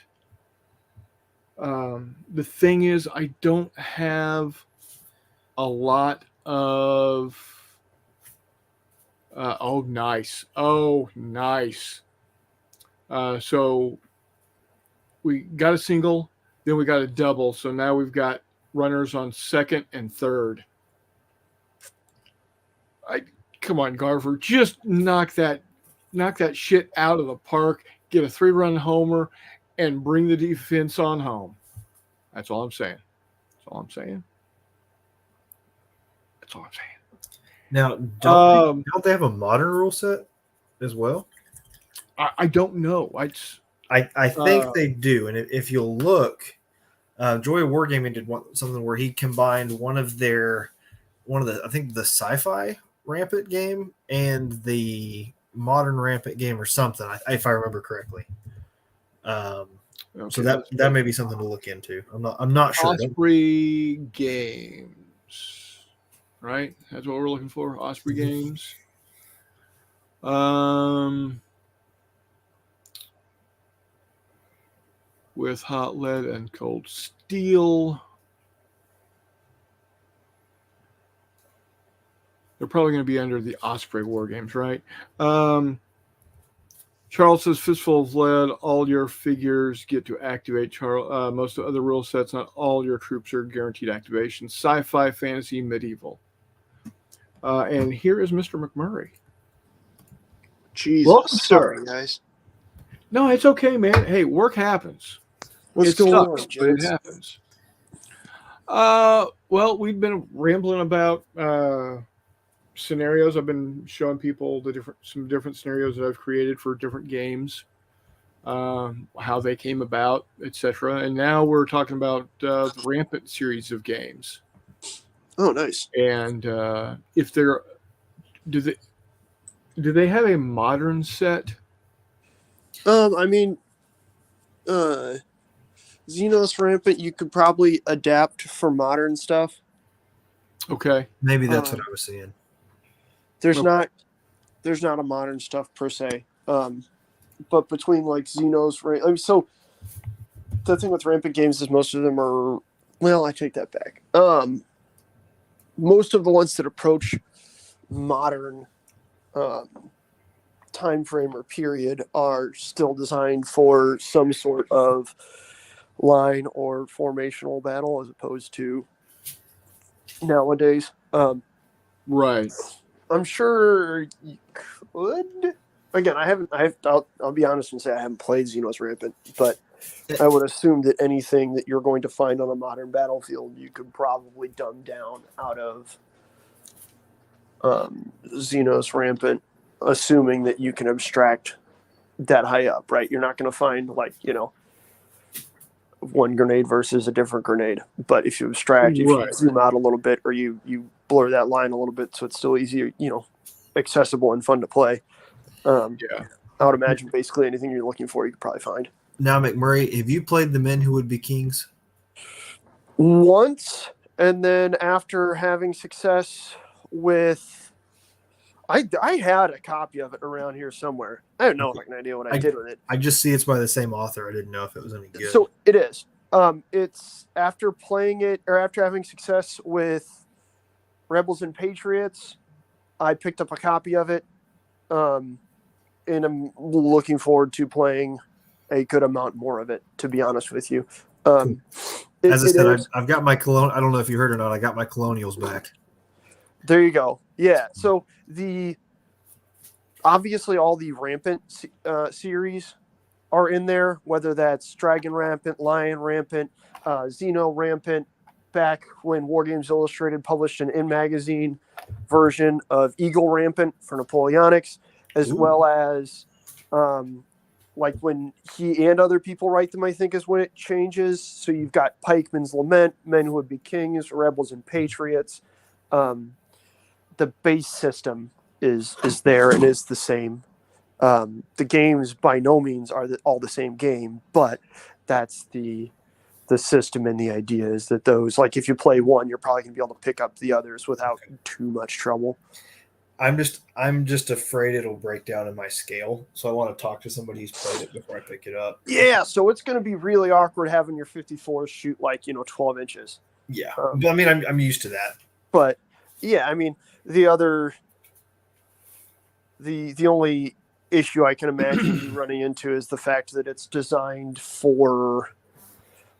The thing is, I don't have a lot of. Nice. So we got a single, then we got a double. So now we've got runners on second and third. Come on, Garver, just knock that shit out of the park. Get a 3-run homer, and bring the defense on home. That's all I'm saying. Now, don't they have a modern rule set as well? I don't know. I think they do, and if you'll look, Joy of Wargaming did something where he combined one of the I think the sci-fi Rampant game and the modern Rampant game or something, if I remember correctly. Okay, so that may be something to look into. I'm not sure. Osprey Games, right? That's what we're looking for. Osprey Games. With Hot Lead and Cold Steel. They're probably going to be under the Osprey War Games, right? Charles says, Fistful of Lead, all your figures get to activate. Most of the other rule sets, not all your troops are guaranteed activation. Sci-fi, fantasy, medieval. And here is Mr. McMurray. Jesus, Welcome, sorry, sir. guys. No, it's okay, man. Hey, work happens. What's It going sucks, on, but it gents? happens. Well, we've been rambling about scenarios. I've been showing people some different scenarios that I've created for different games, how they came about, etc. And now we're talking about the Rampant series of games. Oh, nice. And if they're do they have a modern set? I mean, Xenos Rampant, you could probably adapt for modern stuff. Okay. Maybe that's what I was seeing. There's not a modern stuff per se. But between like Xenos, so the thing with Rampant games is most of them are, well, I take that back. Most of the ones that approach modern time frame or period are still designed for some sort of line or formational battle as opposed to nowadays. Right. I'm sure you could. Again, I'll be honest and say I haven't played Xenos Rampant, but I would assume that anything that you're going to find on a modern battlefield, you could probably dumb down out of Xenos Rampant, assuming that you can abstract that high up, right? You're not going to find one grenade versus a different grenade. But if you abstract, if you zoom out a little bit, or you blur that line a little bit so it's still easier, accessible and fun to play. I would imagine basically anything you're looking for, you could probably find. Now, McMurray, have you played The Men Who Would Be Kings? Once, and then after having success with, I had a copy of it around here somewhere. I have no fucking idea what I did with it. I just see it's by the same author. I didn't know if it was any good. So it is. It's after playing it or after having success with Rebels and Patriots, I picked up a copy of it, and I'm looking forward to playing a good amount more of it. To be honest with you, Cool. As I said, I've got my colonial. I don't know if you heard or not. I got my colonials back. There you go. Yeah. So obviously all the Rampant series are in there, whether that's Dragon Rampant, Lion Rampant, Xeno Rampant, back when War Games Illustrated published an in-magazine version of Eagle Rampant for Napoleonics, as well as like when he and other people write them, I think is when it changes. So you've got Pikeman's Lament, Men Who Would Be Kings, Rebels and Patriots. The base system is there and is the same. The games by no means are all the same game, but that's the system, and the idea is that those, like if you play one, you're probably gonna be able to pick up the others without too much trouble. I'm just afraid it'll break down in my scale, so I want to talk to somebody who's played it before I pick it up. Yeah, so it's gonna be really awkward having your 54s shoot 12 inches. Yeah, but I mean, I'm used to that. But yeah, I mean the only issue I can imagine you running into is the fact that it's designed for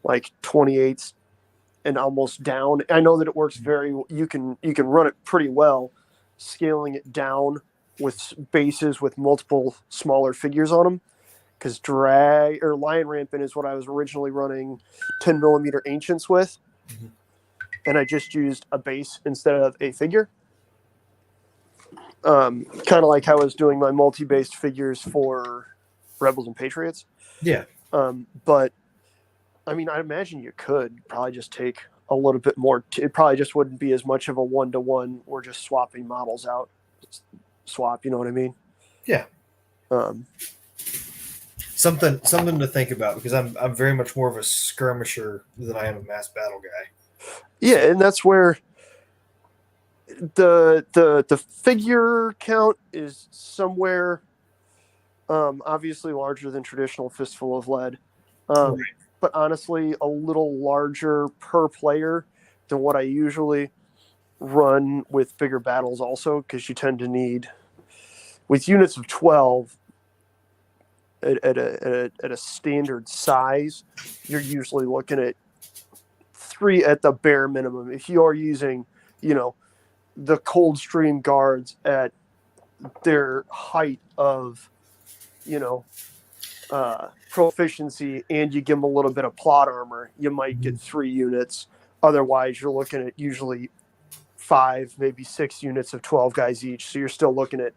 28s and almost down. I know that it works you can run it pretty well, scaling it down with bases with multiple smaller figures on them, because Lion Rampant is what I was originally running 10 millimeter Ancients with, and I just used a base instead of a figure. Kind of like how I was doing my multi-based figures for Rebels and Patriots. Yeah. But I mean, I imagine you could probably just take a little bit more. It probably just wouldn't be as much of a 1-to-1 or just swapping models out. You know what I mean? Yeah. Something to think about, because I'm very much more of a skirmisher than I am a mass battle guy. Yeah, and that's where the figure count is somewhere obviously larger than traditional Fistful of Lead, Right. but honestly a little larger per player than what I usually run with bigger battles also, because you tend to need, with units of 12 at a standard size, you're usually looking at 3 at the bare minimum. If you are using the Coldstream Guards at their height of, proficiency, and you give them a little bit of plot armor, you might get 3 units. Otherwise, you're looking at usually 5, maybe 6 units of 12 guys each. So you're still looking at,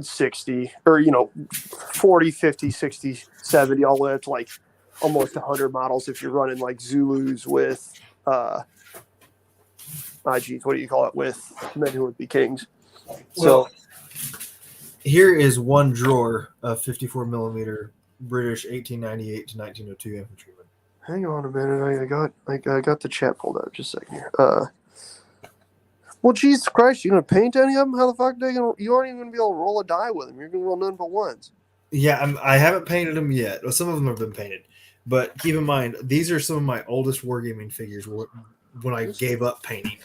60 or, 40, 50, 60, 70, all the way up to almost 100 models if you're running Zulus with, what do you call it, with Men Who Would Be Kings. So here is one drawer of 54 millimeter British 1898 to 1902 infantrymen. hang on a minute, I got the chat pulled up. Just a second here. Well, Jesus Christ, you gonna paint any of them? How the fuck you aren't even gonna be able to roll a die with them? You're gonna roll none but ones. Yeah, I haven't painted them yet. Well, some of them have been painted, but keep in mind these are some of my oldest wargaming figures when I gave up painting.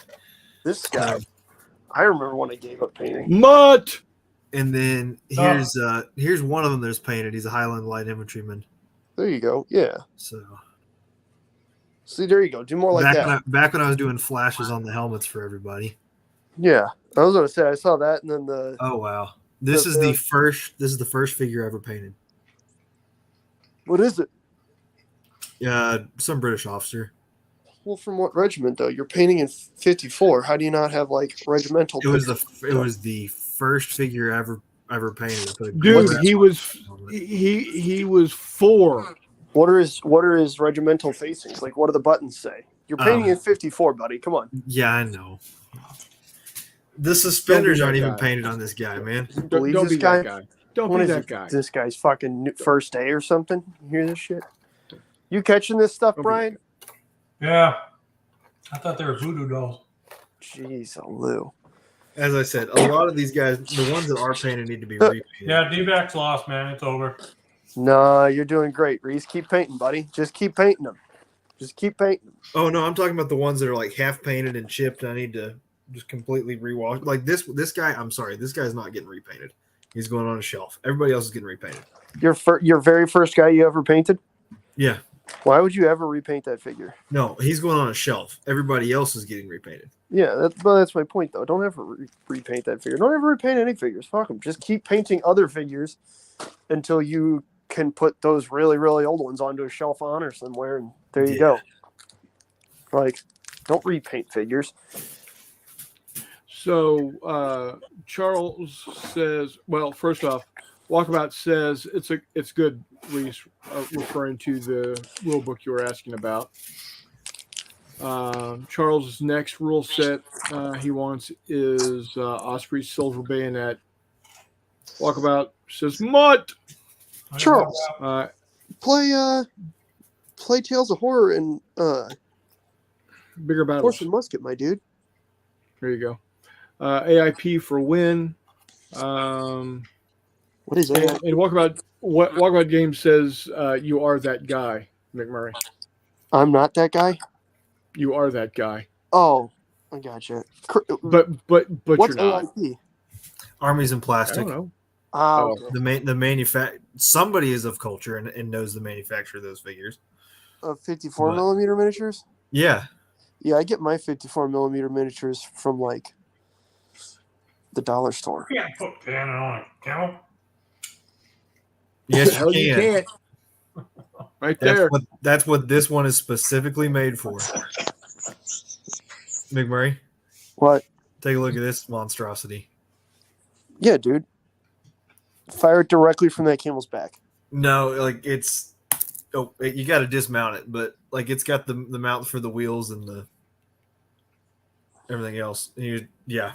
This guy, I remember when I gave up painting. Mutt. And then here's one of them that's painted. He's a Highland Light Infantryman. There you go. Yeah. So See, there you go. Do more like that. Back when I was doing flashes on the helmets for everybody. Yeah, I was gonna say I saw that, and then the. Oh wow! This is the first figure I ever painted. What is it? Some British officer. Well, from what regiment though? You're painting in 54. How do you not have regimental? It was the first figure I ever painted. Dude, he was 4. What are his regimental facings? What do the buttons say? You're painting in 54, buddy. Come on. Yeah, I know. The suspenders aren't even guy. Painted on this guy, man. Don't be this that guy. Don't be that guy. This guy's fucking first day or something. You hear this shit? You catching this stuff, Okay. Brian? Yeah. I thought they were voodoo dolls. Jeez, Lou. As I said, a lot of these guys, the ones that are painted, need to be repainted. Yeah, D-backs lost, man. It's over. Nah, you're doing great, Reese. Keep painting, buddy. Just keep painting them. Just keep painting them. Oh no, I'm talking about the ones that are like half painted and chipped. I need to just completely rewash. Like this guy. I'm sorry, this guy's not getting repainted. He's going on a shelf. Everybody else is getting repainted. Your very first guy you ever painted? Yeah. Why would you ever repaint that figure? No, he's going on a shelf. Everybody else is getting repainted. Yeah, that's my point, though. Don't ever repaint that figure. Don't ever repaint any figures. Fuck them. Just keep painting other figures until you can put those really, really old ones onto a shelf on or somewhere, and there you go. Like, don't repaint figures. So Charles says, well, first off, Walkabout says it's good, Reese, referring to the rule book you were asking about. Charles's next rule set he wants is Osprey's Silver Bayonet. Walkabout says Mutt. Charles, play Tales of Horror and Bigger battles. Horse and Musket, my dude. There you go. AIP for win. What is it? And Walkabout Games says you are that guy, McMurray. I'm not that guy. You are that guy. Oh, I gotcha. But What's you're not. AIP? Armies in I plastic. don't know. Oh, The manufacturer. Somebody is of culture and knows the manufacturer of those figures. 54 What? millimeter miniatures. Yeah. Yeah, I get my 54 millimeter miniatures from like the dollar store. You can't put cannon on a camel. Yes, Hell, you you can. can't. Right there. That's what this one is specifically made for. McMurray, What? take a look at this monstrosity. Yeah, dude. Fire it directly from that camel's back. No, like it's. Oh, you got to dismount it, but like it's got the mount for the wheels and the everything else. And yeah.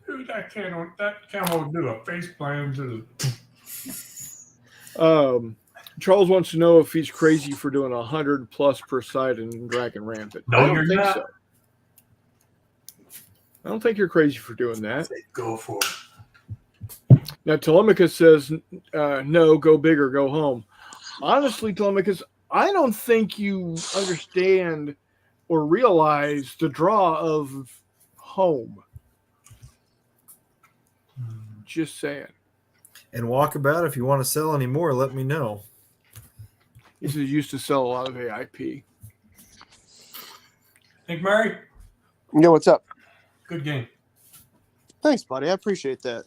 Dude, that camel would do a face plant to Charles wants to know if he's crazy for doing 100+ per side in Dragon Rampant. No, I don't you're think not. so. I don't think you're crazy for doing that. go for it. Now, Telemachus says, no, go big or go home. Honestly, Telemachus, I don't think you understand or realize the draw of home. Just saying. And Walkabout, if you want to sell any more, let me know. He says he used to sell a lot of AIP. Nick Murray, Yeah, what's up? good game. Thanks, buddy. I appreciate that.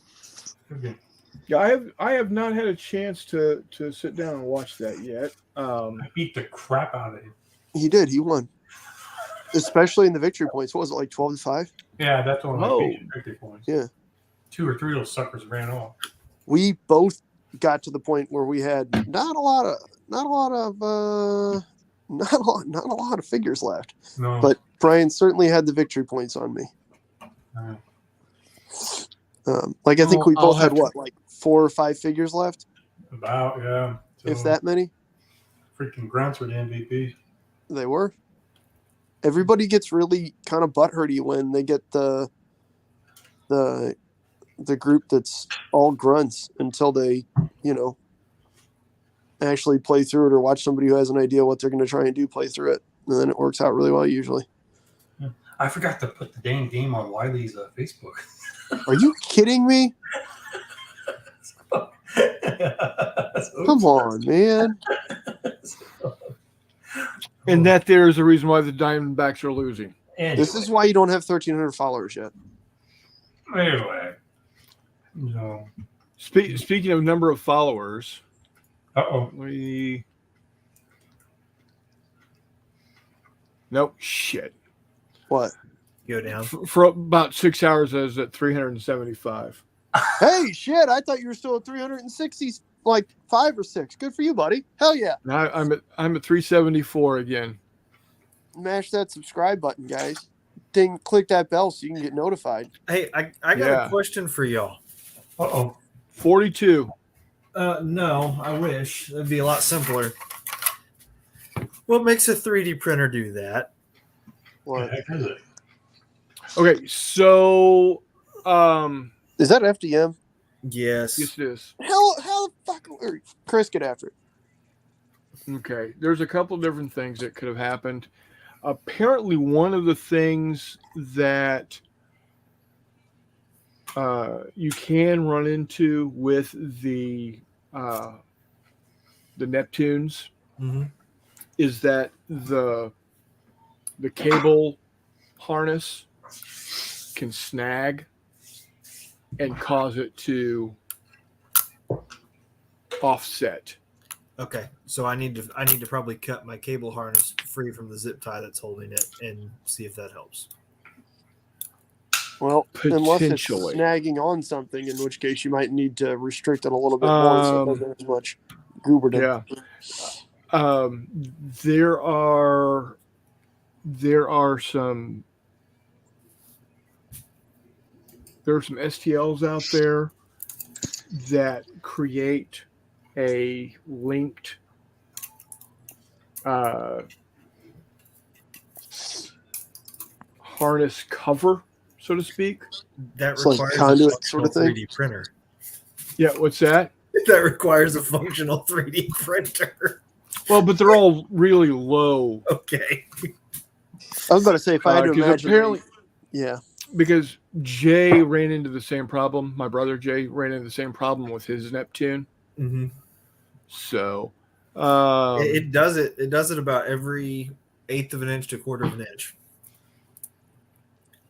Good game. Yeah, I have not had a chance to sit down and watch that yet. I beat the crap out of him. He did. He won. Especially in the victory points. What was it, like 12-5? Yeah, that's one of my Oh. favorite victory points. Yeah. 2 or 3 of those suckers ran off. We both got to the point where we had not a lot of figures left. No. But Brian certainly had the victory points on me. Uh, Like I think I'll- we I'll both had have to- what, like 4 or 5 figures left, about, yeah. So if that many. freaking grunts were the MVP. They were. Everybody gets really kind of butthurty when they get the group that's all grunts until they, actually play through it or watch somebody who has an idea what they're going to try and do play through it, and then it works out really well usually. I forgot to put the dang game on Wiley's Facebook. Are you kidding me? Come on, man. And that there is a reason why the Diamondbacks are losing. Anyway, This is why you don't have 1,300 followers yet. anyway. No. Speaking of number of followers, Uh-oh. Nope, shit. What? Go down. For about 6 hours, I was at 375. Hey, shit! I thought you were still at 360, like 5 or 6. Good for you, buddy. Hell yeah! Now I'm at 374 again. Mash that subscribe button, guys. Click that bell so you can get notified. Hey, I got Yeah. a question for y'all. Uh-oh. 42. No, I wish. That'd be a lot simpler. What makes a 3D printer do that? What The heck is it? Okay, so is that FDM? Yes. yes, it is. How the fuck? Chris, get after it. Okay, there's a couple different things that could have happened. Apparently, one of the things that you can run into with the Neptunes Mhm. is that the cable harness can snag and cause it to offset. Okay, so I need to probably cut my cable harness free from the zip tie that's holding it and see if that helps. Well, unless it's Potentially. snagging on something, in which case you might need to restrict it a little bit more so it doesn't have as much gooberdom. Yeah. There are some STLs out there that create a linked harness cover, so to speak. That It's like requires conduit a sort of functional thing? 3D printer. Yeah, what's that? That requires a functional 3D printer. Well, but they're all really low. Okay. I was about to say, if I had to Because imagine, apparently, yeah, because Jay ran into the same problem. My brother Jay ran into the same problem with his Neptune. Mm-hmm. So It does it. It does it about every 1/8 of an inch to 1/4 of an inch.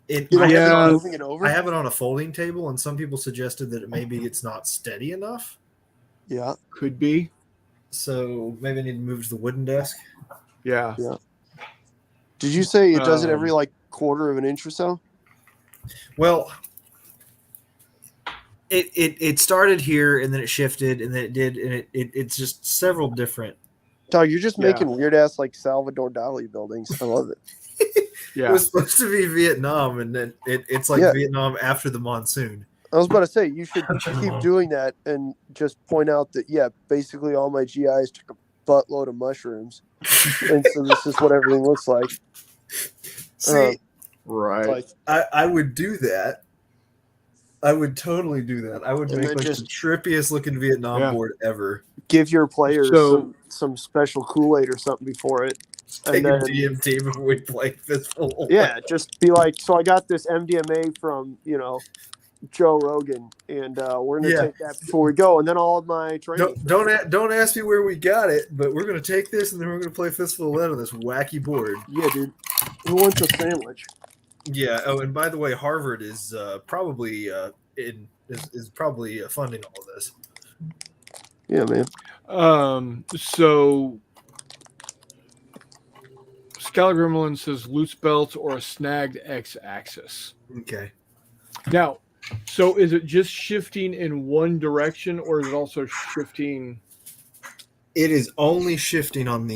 you don't Yeah. have it moving it over. I have it on a folding table, and some people suggested that maybe it's not steady enough. Yeah, could be. So maybe I need to move to the wooden desk. Yeah. did you say it does it every Um, like 1/4 of an inch or so? Well, it started here, and then it shifted, and then it did, and it's just several different. Dog, you're just Yeah. making weird ass like Salvador Dali buildings. I love it. It Yeah. was supposed to be Vietnam, and then it's like Yeah. Vietnam after the monsoon. I was about to say you should keep doing that and just point out that basically all my GIs took a buttload of mushrooms, and so this is what everything looks like. See, Right. Like, I would do that. I would totally do that. I would And make then like just- the trippiest looking Vietnam Yeah. board ever. give your players So- some special Kool-Aid or something before it, and Take a then DMT before we play Fistful. yeah, just be like, so I got this MDMA from Joe Rogan, and we're gonna Yeah. take that before we go, and then all of my training. Don't ask me where we got it, but we're gonna take this and then we're gonna play Fistful of Lead on this wacky board. Yeah, dude. Who wants a sandwich? Yeah. Oh, and by the way, Harvard is probably probably funding all of this. Yeah, man. So Skylar Gremlin says loose belt or a snagged X-axis. Okay. Now, so is it just shifting in one direction, or is it also shifting? It is only shifting on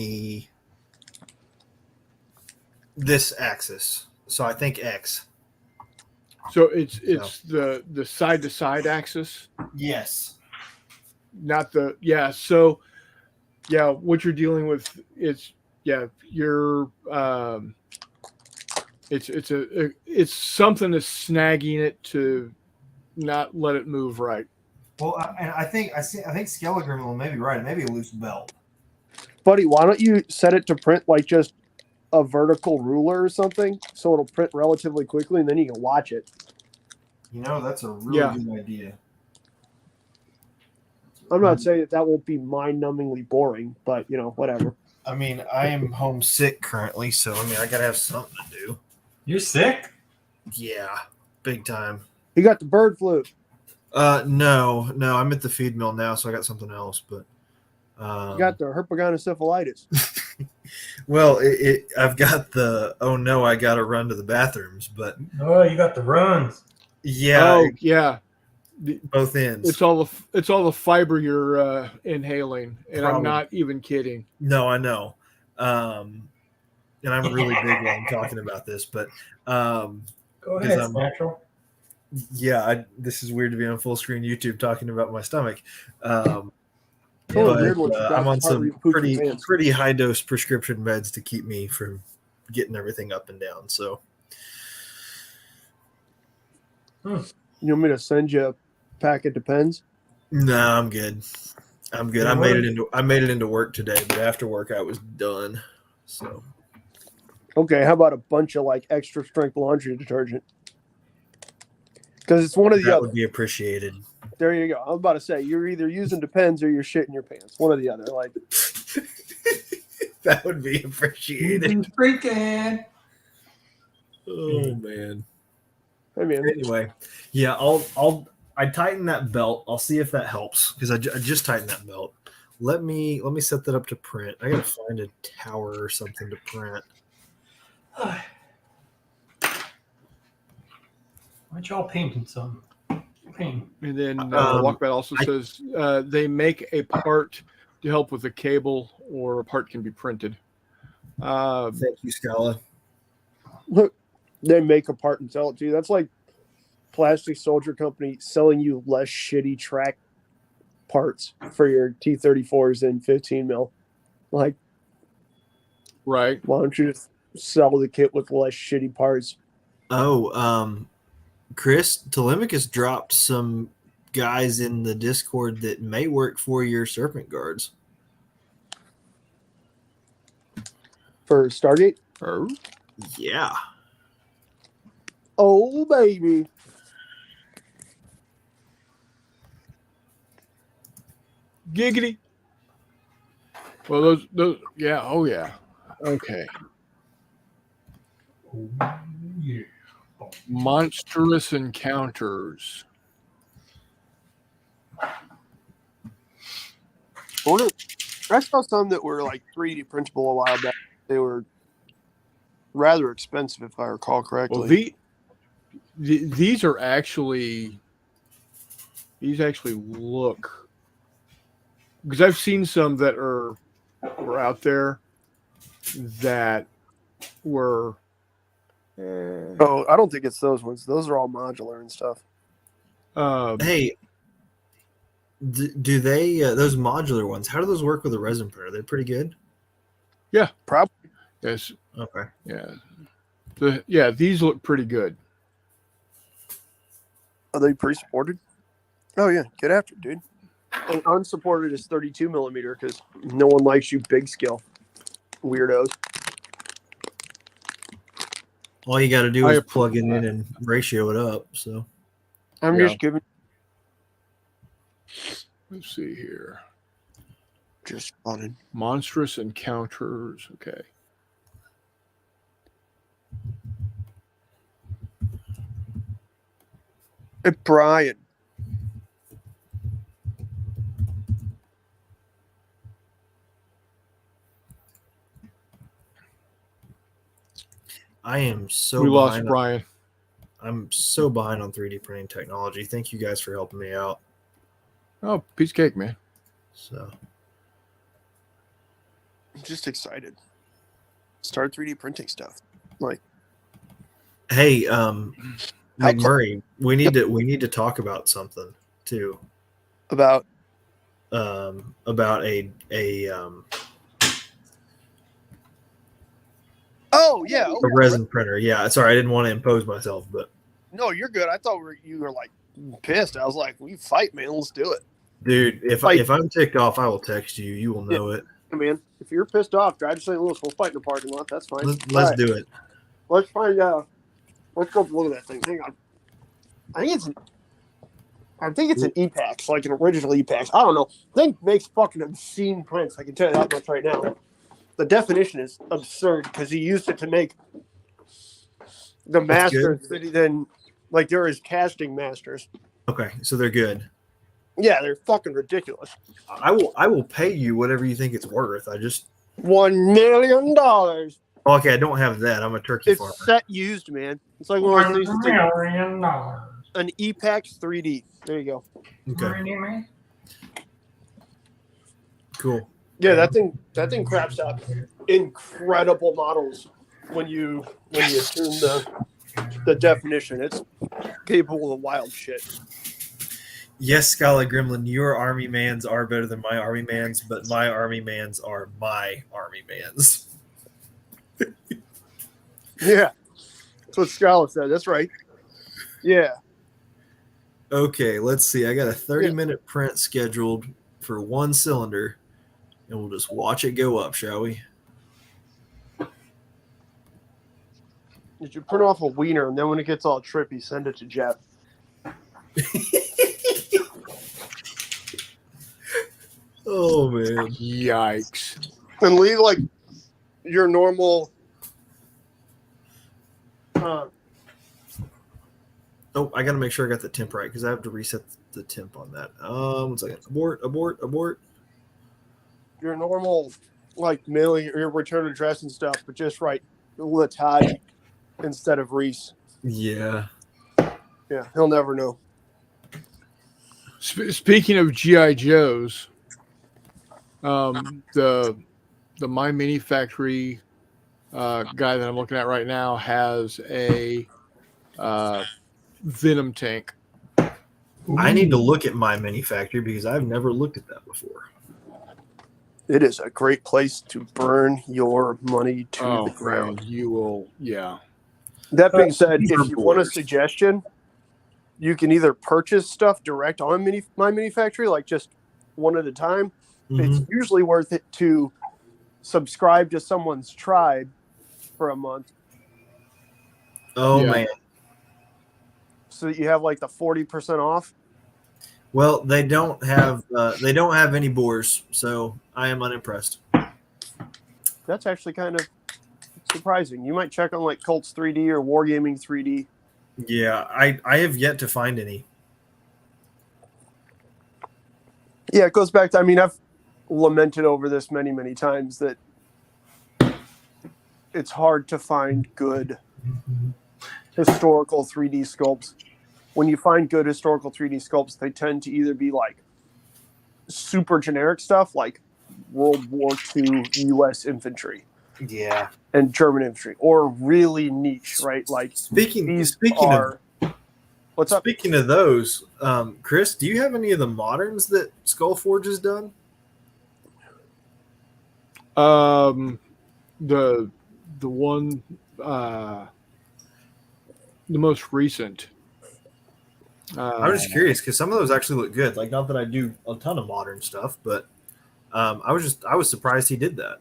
this axis. So I think X. So it's the side to side axis, Yes. not the So what you're dealing with is you're it's something that's snagging it to not let it move right. Well, I think Skelegrim may be right. Maybe a loose belt. Buddy, why don't you set it to print like just a vertical ruler or something, so it'll print relatively quickly, and then you can watch it. You know, that's a really Yeah. good idea. I'm not saying that won't be mind-numbingly boring, but whatever. I mean, I am homesick currently, so I mean, I gotta have something to do. You're sick? Yeah, big time. He got the bird flu. No, I'm at the feed mill now, so I got something else. But You got the herpetogonosyphilitis. well, I've got the no, I gotta run to the bathrooms, but Oh, you got the runs. yeah, Oh yeah, both ends. it's all the fiber you're inhaling, and I'm Probably. not even kidding. No, I know. And I'm really big while I'm talking about this, but Go Because ahead, I'm- Natural. yeah, this is weird to be on full screen YouTube talking about my stomach. It's only But, weird once you got I'm on the part where some you poop your pretty pants. pretty high dose prescription meds to keep me from getting everything up and down. So You want me to send you a pack of Depends? no, I'm good. I'm good. Yeah, I made it into work today, but after work I was done. So Okay, how about a bunch of like extra strength laundry detergent? Because it's one or the that other. would be appreciated. There you go. I was about to say you're either using Depends or you're shitting your pants. One or the other. Like That would be appreciated. He's freaking. Oh man. I mean, Anyway, yeah, I tighten that belt. I'll see if that helps because I just tightened that belt. Let me set that up to print. I gotta find a tower or something to print. Why'd y'all painting something? Paint. And then Walkabout also I- says they make a part to help with the cable, or a part can be printed. Thank you, Scala. look, they make a part and sell it to you. That's like Plastic Soldier Company selling you less shitty track parts for your T-34s and 15 mil. Like, Right. why don't you just sell the kit with less shitty parts? Oh, Chris, Telemachus dropped some guys in the Discord that may work for your Serpent Guards. For Stargate? Oh, Yeah. Oh, baby. giggity. Well, those, yeah. Oh, yeah. Okay. Oh, yeah. Monstrous Encounters. I saw some that were like 3D printable a while back. They were rather expensive, if I recall correctly. Well, these are actually, these actually look, because I've seen some that were out there that were. Oh, I don't think it's those ones. Those are all modular and stuff. Hey, do they those modular ones? How do those work with a resin printer? They're pretty good. Probably. Yes. Okay. Yeah. These look pretty good. Are they pre-supported? Oh yeah, get after it, dude. And unsupported is 32 millimeter because no one likes you big scale weirdos. All you got to do I is approve plug it that. in and ratio it up. So I'm Yeah. just giving. Let's see here. Just spotted. Monstrous Encounters. Okay. Hey, Brian. I am so We lost behind. Brian. I'm so behind on 3D printing technology. Thank you guys for helping me out. Oh, piece of cake, man. So I'm just excited. Start 3D printing stuff. Like, hey, How McMurray, we need to talk about something too. about About a oh yeah, a resin printer. Yeah, sorry, I didn't want to impose myself, but no, you're good. I thought you were like pissed. I was like, we fight, man. Let's do it. dude, if I'm ticked off, I will text you. You will know it. I mean, if you're pissed off, drive to St. Louis. We'll fight in the parking lot. That's fine. Let's All right, do it. let's find out. Let's go look at that thing. Hang on. I think it's an EPAX, like an original EPAX. I don't know. Thing makes fucking obscene prints. I can tell you that much right now. The definition is absurd because he used it to make the That's good. masters that he then, like, there is casting masters. Okay, so they're good. Yeah, they're fucking ridiculous. I will pay you whatever you think it's worth. I just $1 million. okay. I don't have that. I'm a turkey farmer. It's set used, man. It's like one of those things. It's like $1 million. an EPAX 3D. There you go. Okay, Really? cool. Yeah, that thing craps out incredible models when you tune the definition. It's capable of wild shit. Yes, Scala Gremlin, your army mans are better than my army mans, but my army mans are my army mans. Yeah, that's what Scala said. That's right. Yeah. Okay, let's see. I got a 30-minute print scheduled for one cylinder, and we'll just watch it go up, shall we? You should print off a wiener, and then when it gets all trippy, send it to Jeff. Oh, man. Yikes. And leave like your normal. Oh, I got to make sure I got the temp right because I have to reset the temp on that. 1 second. Abort. Your normal, like mailing your return address and stuff, but just write Latati instead of Reese. Yeah. Yeah, he'll never know. Speaking of GI Joes, the My Mini Factory guy that I'm looking at right now has a Venom tank. I need to look at my mini factory because I've never looked at that before. It is a great place to burn your money to the ground. Man, you will, yeah. That being said, if you want a suggestion, you can either purchase stuff direct on My Mini Factory, like just one at a time. Mm-hmm. It's usually worth it to subscribe to someone's tribe for a month. Oh, Yeah. man. So that you have like the 40% off. Well, they don't have any boars, so I am unimpressed. That's actually kind of surprising. You might check on like Colts 3D or Wargaming 3D. Yeah, I have yet to find any. Yeah, it goes back to, I mean, I've lamented over this many, many times that it's hard to find good historical 3D sculpts. When you find good historical 3D sculpts, they tend to either be like super generic stuff like World War II U.S. infantry Yeah. and German infantry, or really niche, right? Like Speaking of those, Chris, do you have any of the moderns that Skullforge has done? The one, the most recent. I'm just curious because some of those actually look good. Like, not that I do a ton of modern stuff, but I was surprised he did that.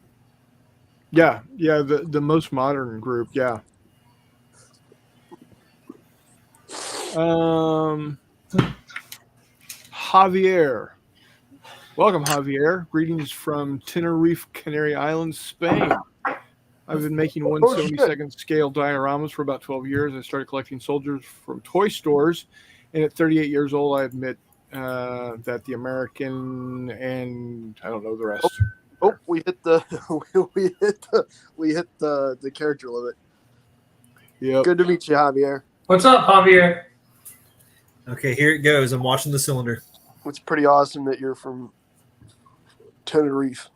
Yeah, the most modern group, yeah. Javier. Welcome, Javier. Greetings from Tenerife, Canary Islands, Spain. I've been making 1/72 scale dioramas for about 12 years. I started collecting soldiers from toy stores, and at 38 years old, I admit that the American and I don't know the rest. Oh, we hit the we hit the character limit. Yep. Good to meet you, Javier. What's up, Javier? Okay, here it goes. I'm watching the cylinder. It's pretty awesome that you're from Tenerife.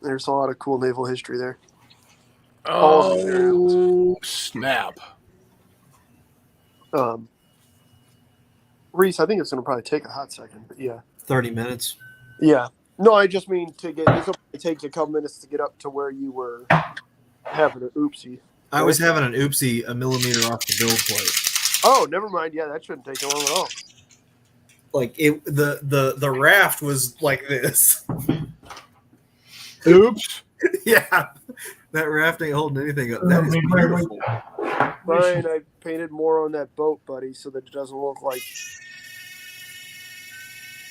There's a lot of cool naval history there. Oh, snap. Reese, I think it's going to probably take a hot second, but yeah. 30 minutes. Yeah. No, I just mean to get, this will take a couple minutes to get up to where you were having an oopsie. I was having an oopsie a millimeter off the build plate. Oh, never mind. Yeah, that shouldn't take long at all. Like the raft was like this. Oops. Yeah. That raft ain't holding anything up. That is beautiful. Brian, I painted more on that boat, buddy, so that it doesn't look like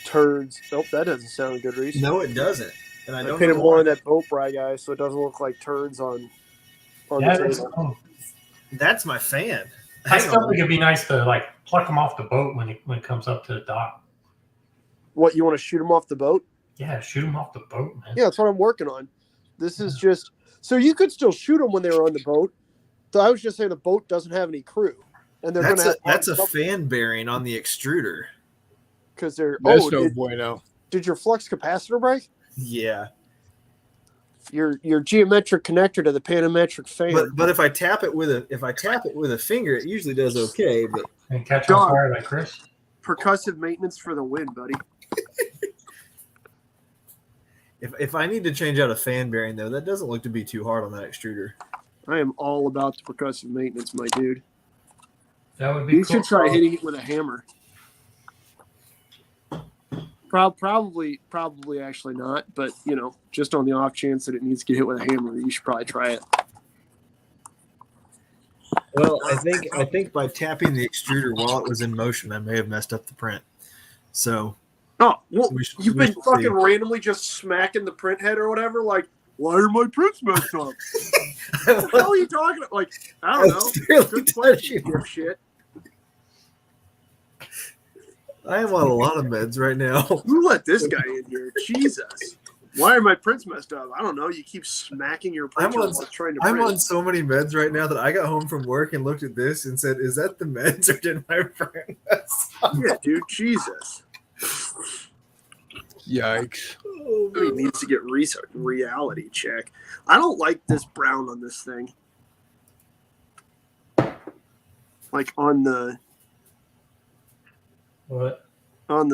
turds. Nope, that doesn't sound good, Reese. No, it doesn't. And I don't painted know more why. on that boat, Bry guy, so it doesn't look like turds on Yeah, the that's table. cool. That's my fan. I still think it'd be nice to like pluck them off the boat when it comes up to the dock. What, you want to shoot them off the boat? Yeah, shoot them off the boat, man. Yeah, that's what I'm working on. This is just so you could still shoot them when they were on the boat. So I was just saying the boat doesn't have any crew, and they're That's a fan bearing on the extruder. because they're That's no bueno. Did your flux capacitor break? Yeah. Your geometric connector to the panometric fan. But if I tap it with a finger, it usually does okay. But And catch on fire like Chris. Percussive maintenance for the win, buddy. If I need to change out a fan bearing though, that doesn't look to be too hard on that extruder. I am all about the percussive maintenance, my dude. That would be You cool. should try hitting it with a hammer. Probably actually not, but just on the off chance that it needs to get hit with a hammer, you should probably try it. Well, I think by tapping the extruder while it was in motion, I may have messed up the print. So Oh, well, you've we been should fucking see. randomly just smacking the print head or whatever. Like, why are my prints messed up? What the hell are you talking about? Like, I don't know. Really Good question, touching. dipshit. I am on a lot of meds right now. Who let this guy in here? Jesus. Why are my prints messed up? I don't know. You keep smacking your printer I'm on- while trying to I'm print. on so many meds right now that I got home from work and looked at this and said, "Is that the meds or did my print mess up?" Yeah, dude. Jesus. Yikes. He needs to get reality check. I don't like this brown on this thing. Like on the What?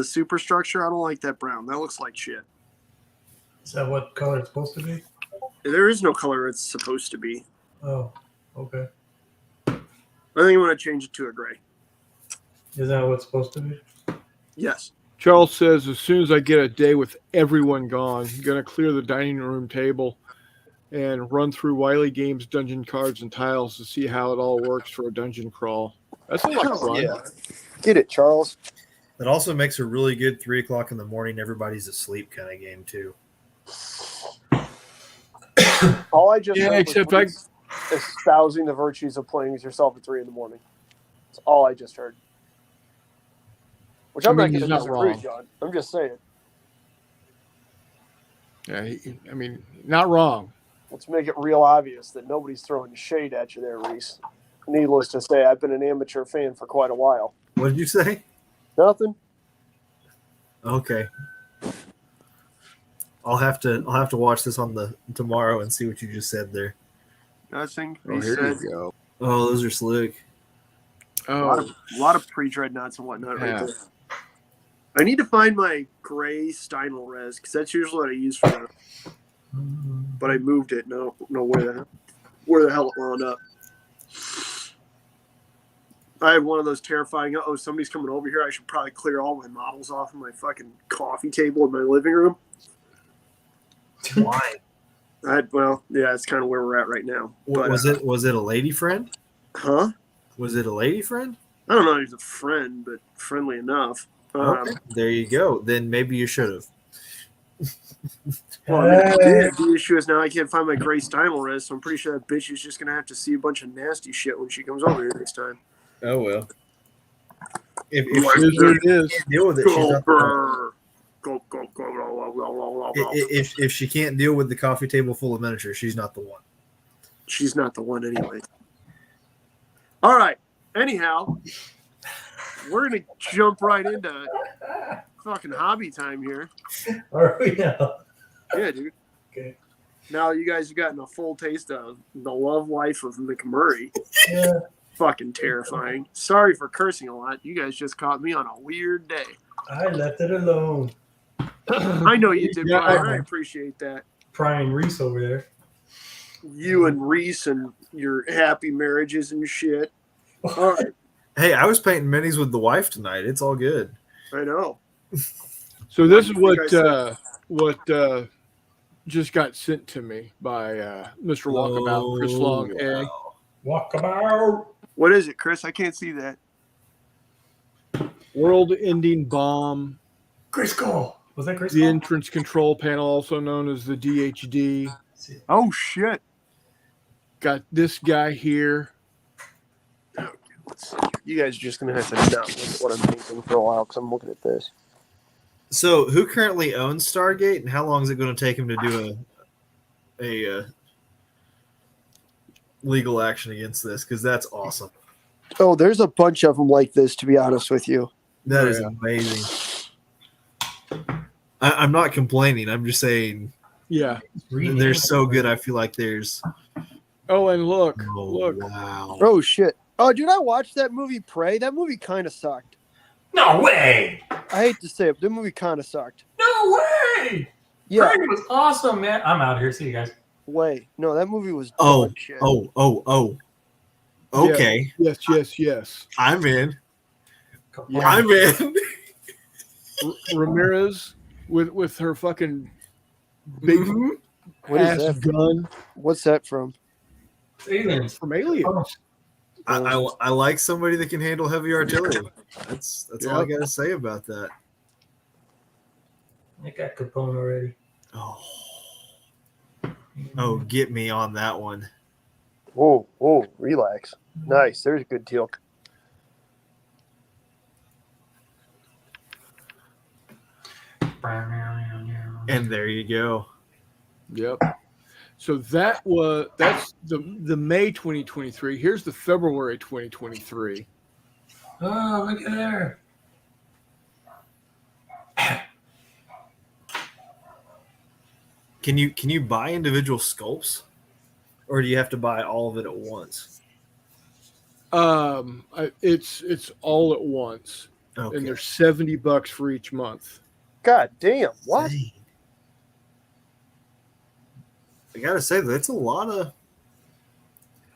superstructure, I don't like that brown. That looks like shit. Is that what color it's supposed to be? There is no color it's supposed to be. Oh, okay. I think I'm going to change it to a gray. Is that what it's supposed to be? Yes. Charles says, as soon as I get a day with everyone gone, I'm going to clear the dining room table and run through Wiley Games dungeon cards and tiles to see how it all works for a dungeon crawl. That's a lot of fun. Yeah. Get it, Charles. It also makes a really good 3 o'clock in the morning, everybody's asleep kind of game too. All I just Yeah, heard except was espousing the virtues of playing with yourself at 3 a.m. That's all I just heard. Which I'm I mean, not he's going to not disagree, wrong. John. I'm just saying. Yeah, not wrong. Let's make it real obvious that nobody's throwing shade at you there, Reese. Needless to say, I've been an amateur fan for quite a while. What did you say? Nothing. Okay. I'll have to watch this on the tomorrow and see what you just said there. Nothing. Oh, He here said you go. Oh, those are slick. a lot Oh, of pre-dreadnoughts and whatnot right Yeah. there. I need to find my gray Steinel res because that's usually what I use for that. But I moved it. No, where the hell it wound up. I had one of those terrifying. Oh, somebody's coming over here. I should probably clear all my models off of my fucking coffee table in my living room. Why? Well, yeah, it's kind of where we're at right now. But, Was it a lady friend? Huh? Was it a lady friend? I don't know if he's a friend, but friendly enough. Okay, there you go. Then maybe you should have. Well, I mean, I did. The issue is now I can't find my gray Steinel res, so I'm pretty sure that bitch is just going to have to see a bunch of nasty shit when she comes over here next time. Oh well. If it is what it is. can't deal with it, she's Go, not the one. brr. Go, blah, blah, blah, blah, blah. If she can't deal with the coffee table full of miniatures, she's not the one. She's not the one anyway. All right. Anyhow, we're going to jump right into fucking hobby time here. Are we now? Yeah, dude. Okay. Now you guys have gotten a full taste of the love life of McMurray. Yeah. Fucking terrifying. Sorry for cursing a lot. You guys just caught me on a weird day. I left it alone. I know you did, Yeah, Brian. I appreciate that. Prying Reese over there. You and Reese and your happy marriages and shit. All right. Hey, I was painting minis with the wife tonight. It's all good. I know. So this is What do you guys what just got sent to me by Mr. Walkabout, Chris Long. wow. Walkabout. What is it, Chris? I can't see that. World-ending bomb. Chris Cole. Was that Chris The Cole? entrance control panel, also known as the DHD. Oh, shit. Got this guy here. Let's see. You guys are just going to have to not look at what I'm thinking for a while because I'm looking at this. So, who currently owns Stargate, and how long is it going to take him to do a legal action against this? Because that's awesome. Oh, there's a bunch of them like this, to be honest with you. That Oh, is yeah. amazing. I'm not complaining. I'm just saying Yeah. they're so good. I feel like there's. Oh, and look. Oh, Look. wow. Oh, shit. Oh, dude, I watched that movie, Prey. That movie kind of sucked. No way! I hate to say it, but the movie kind of sucked. No way! Yeah, Craig was awesome, man. I'm out here. See you guys. way. No, that movie was Oh, dog shit. Okay, Yes. I'm in. Yeah. I'm in. Ramirez with her fucking big Mhm. What is ass that? gun What's that from? Aliens. from Aliens. Oh, I like somebody that can handle heavy artillery. That's all I Yep. got to say about that. I got Capone already. Oh, get me on that one. Oh, relax. Nice. There's a good teal. And there you go. Yep. So that's the May 2023. Here's the February 2023. Oh, look at there. Can you buy individual sculpts, or do you have to buy all of it at once? It's all at once, Okay. and they're $70 for each month. God damn. What? Dang. I gotta say that's a lot of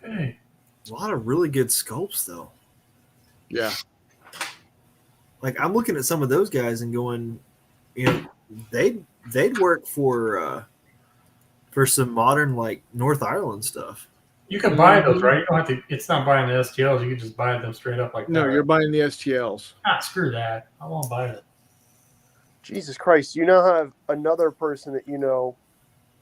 Hey. really good sculpts though. Yeah. Like I'm looking at some of those guys and going, you know, they'd work for some modern like North Ireland stuff. You can buy those, right? You don't have to. It's not buying the STLs. You can just buy them straight up like that. No, right? you're buying the STLs. Ah, screw that. I won't buy it. Jesus Christ. You now have another person that you know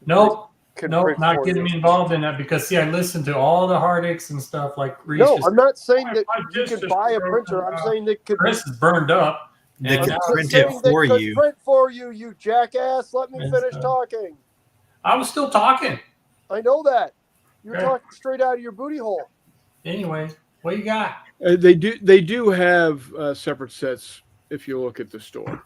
Nope. could Nope. print Not for getting you. me involved in that because see, I listened to all the heartaches and stuff like Reese. No, just- I'm not saying that My you disc can just buy a broke printer. I'm out. saying that could Chris is burned up. They And could now- I'm print saying it they for could you. print for you, you jackass. Let me And finish stuff. talking. I was still talking. I know that. You're Okay. talking straight out of your booty hole. Anyway, what you got? They do have separate sets if you look at the store.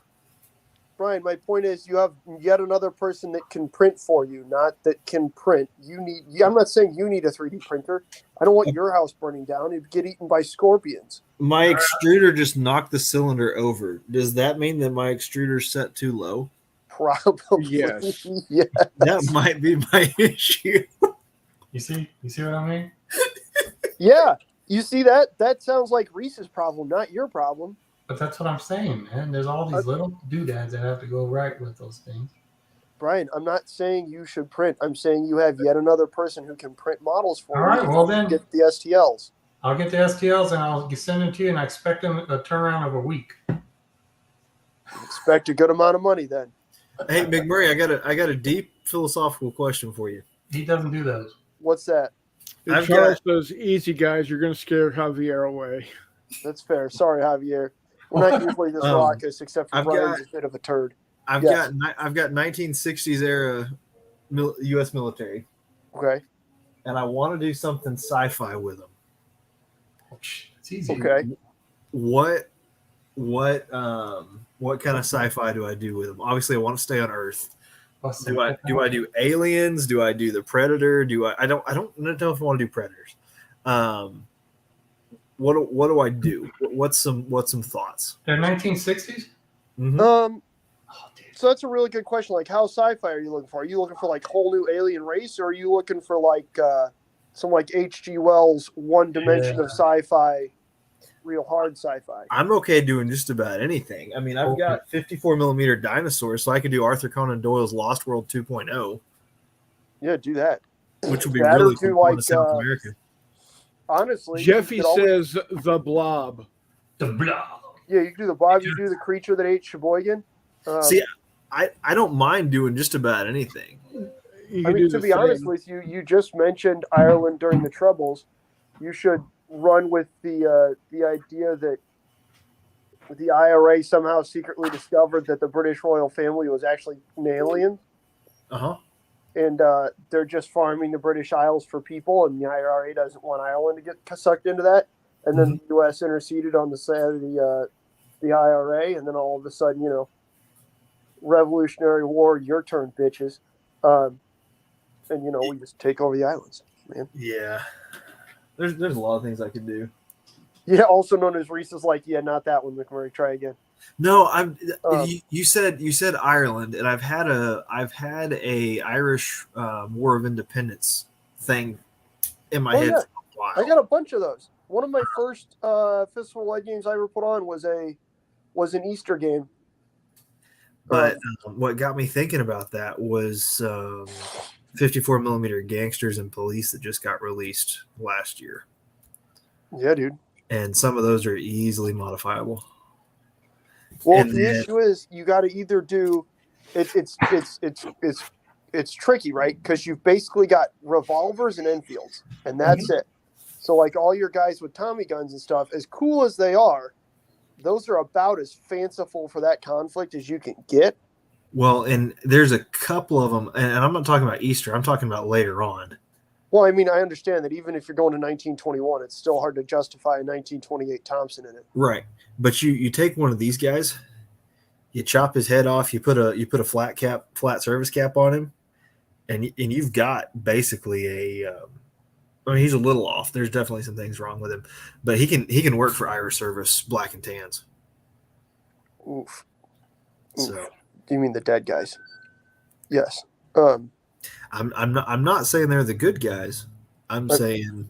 Brian, my point is you have yet another person that can print for you, not that can print. I'm not saying you need a 3D printer. I don't want your house burning down. It'd get eaten by scorpions. My extruder just knocked the cylinder over. Does that mean that my extruder's set too low? Probably. Yes. Yeah. That might be my issue. You see what I mean? Yeah. You see that? That sounds like Reese's problem, not your problem. But that's what I'm saying, man. There's all these little doodads that have to go right with those things. Brian, I'm not saying you should print. I'm saying you have yet another person who can print models for All you. right, well then. Get the STLs. I'll get the STLs and I'll send them to you, and I expect them a turnaround of a week. Expect a good amount of money then. Hey, McMurray, I got a deep philosophical question for you. He doesn't do those. What's that? And I've Charles says, "Easy guys, you're going to scare Javier away." That's fair. Sorry, Javier. We're not usually this raucous, except for I've Brian's got- a bit of a turd. I've Yes. got 1960s era U.S. military, Okay. and I want to do something sci-fi with them. It's easy. Okay. What kind of sci-fi do I do with them? Obviously, I want to stay on Earth. Do I do aliens? Do I do the Predator? I don't know if I want to do Predators. What do I do? What's some thoughts? They're 1960s? Mhm. Oh, dude. So that's a really good question. Like, how sci-fi are you looking for? Are you looking for like whole new alien race, or are you looking for like some like H.G. Wells one dimension of sci-fi, real hard sci-fi? I'm okay doing just about anything. I mean, I've got 54 millimeter dinosaurs, so I could do Arthur Conan Doyle's Lost World 2.0, Yeah, do that. which would be That or really do cool in like, South America. Honestly, you Jeffy could always- says the Blob. The blah. yeah, you can do the Bob, you do the creature that ate Sheboygan. See, I don't mind doing just about anything. You I can mean, do to the be honest thing. with you, you just mentioned Ireland during the Troubles. You should run with the idea that the IRA somehow secretly discovered that the British royal family was actually an alien, and they're just farming the British Isles for people, and the IRA doesn't want Ireland to get sucked into that. And then the U.S. interceded on the side of the IRA, and then all of a sudden, you know, Revolutionary War, your turn, bitches. And you know, we just take over the islands, man. Yeah, there's a lot of things I could do. Yeah, also known as Reese is like, yeah, not that one, McMurray. Try again. No, Um, you said Ireland, and I've had a Irish War of Independence thing in my Oh, head yeah. for a while. I got a bunch of those. One of my first Fistful of Light games I ever put on was an Easter game. But what got me thinking about that was 54 millimeter Gangsters and Police that just got released last year, Yeah, dude. and some of those are easily modifiable. Well, And the then- issue is you got to either do it's tricky, right? Because you've basically got revolvers and Enfields, and that's it. So, like all your guys with Tommy guns and stuff, as cool as they are, those are about as fanciful for that conflict as you can get. Well, and there's a couple of them, and I'm not talking about Easter. I'm talking about later on. Well, I mean, I understand that even if you're going to 1921, it's still hard to justify a 1928 Thompson in it. Right. But you take one of these guys, you chop his head off, you put a flat service cap on him, and you've got basically a I mean, he's a little off. There's definitely some things wrong with him, but he can work for Irish service black and tans. Oof. So You mean the dead guys? Yes. I'm not saying they're the good guys. I'm saying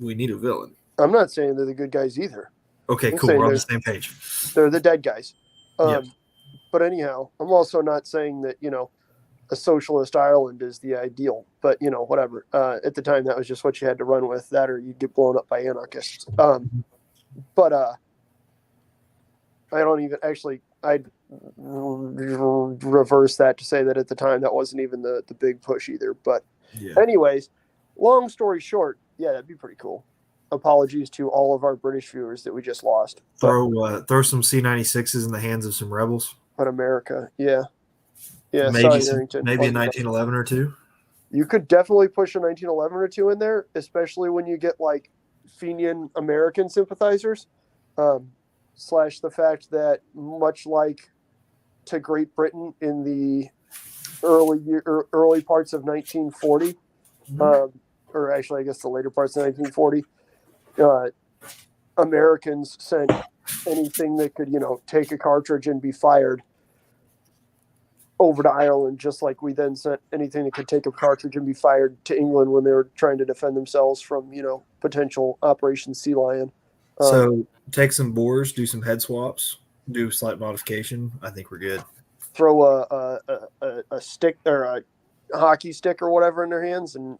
we need a villain. I'm not saying they're the good guys either. Okay, I'm cool. saying We're on the there's- same page. They're the dead guys. Yes. But anyhow, I'm also not saying that, a socialist Ireland is the ideal, but whatever. At the time, that was just what you had to run with, that or you'd get blown up by anarchists. But I don't even actually, I'd reverse that to say that at the time, that wasn't even the big push either. But Yeah. anyways, long story short, yeah, that'd be pretty cool. Apologies to all of our British viewers that we just lost. Throw some C-96s in the hands of some rebels. But America, yeah. Maybe Sorry, Harrington. maybe a 1911 or two. You could definitely push a 1911 or two in there, especially when you get like Fenian American sympathizers, slash the fact that much like to Great Britain in the early parts of 1940, or actually I guess the later parts of 1940, Americans sent anything that could take a cartridge and be fired over to Ireland, just like we then sent anything that could take a cartridge and be fired to England when they were trying to defend themselves from, potential Operation Sea Lion. So take some bores, do some head swaps, do slight modification. I think we're good. Throw a stick or a hockey stick or whatever in their hands, and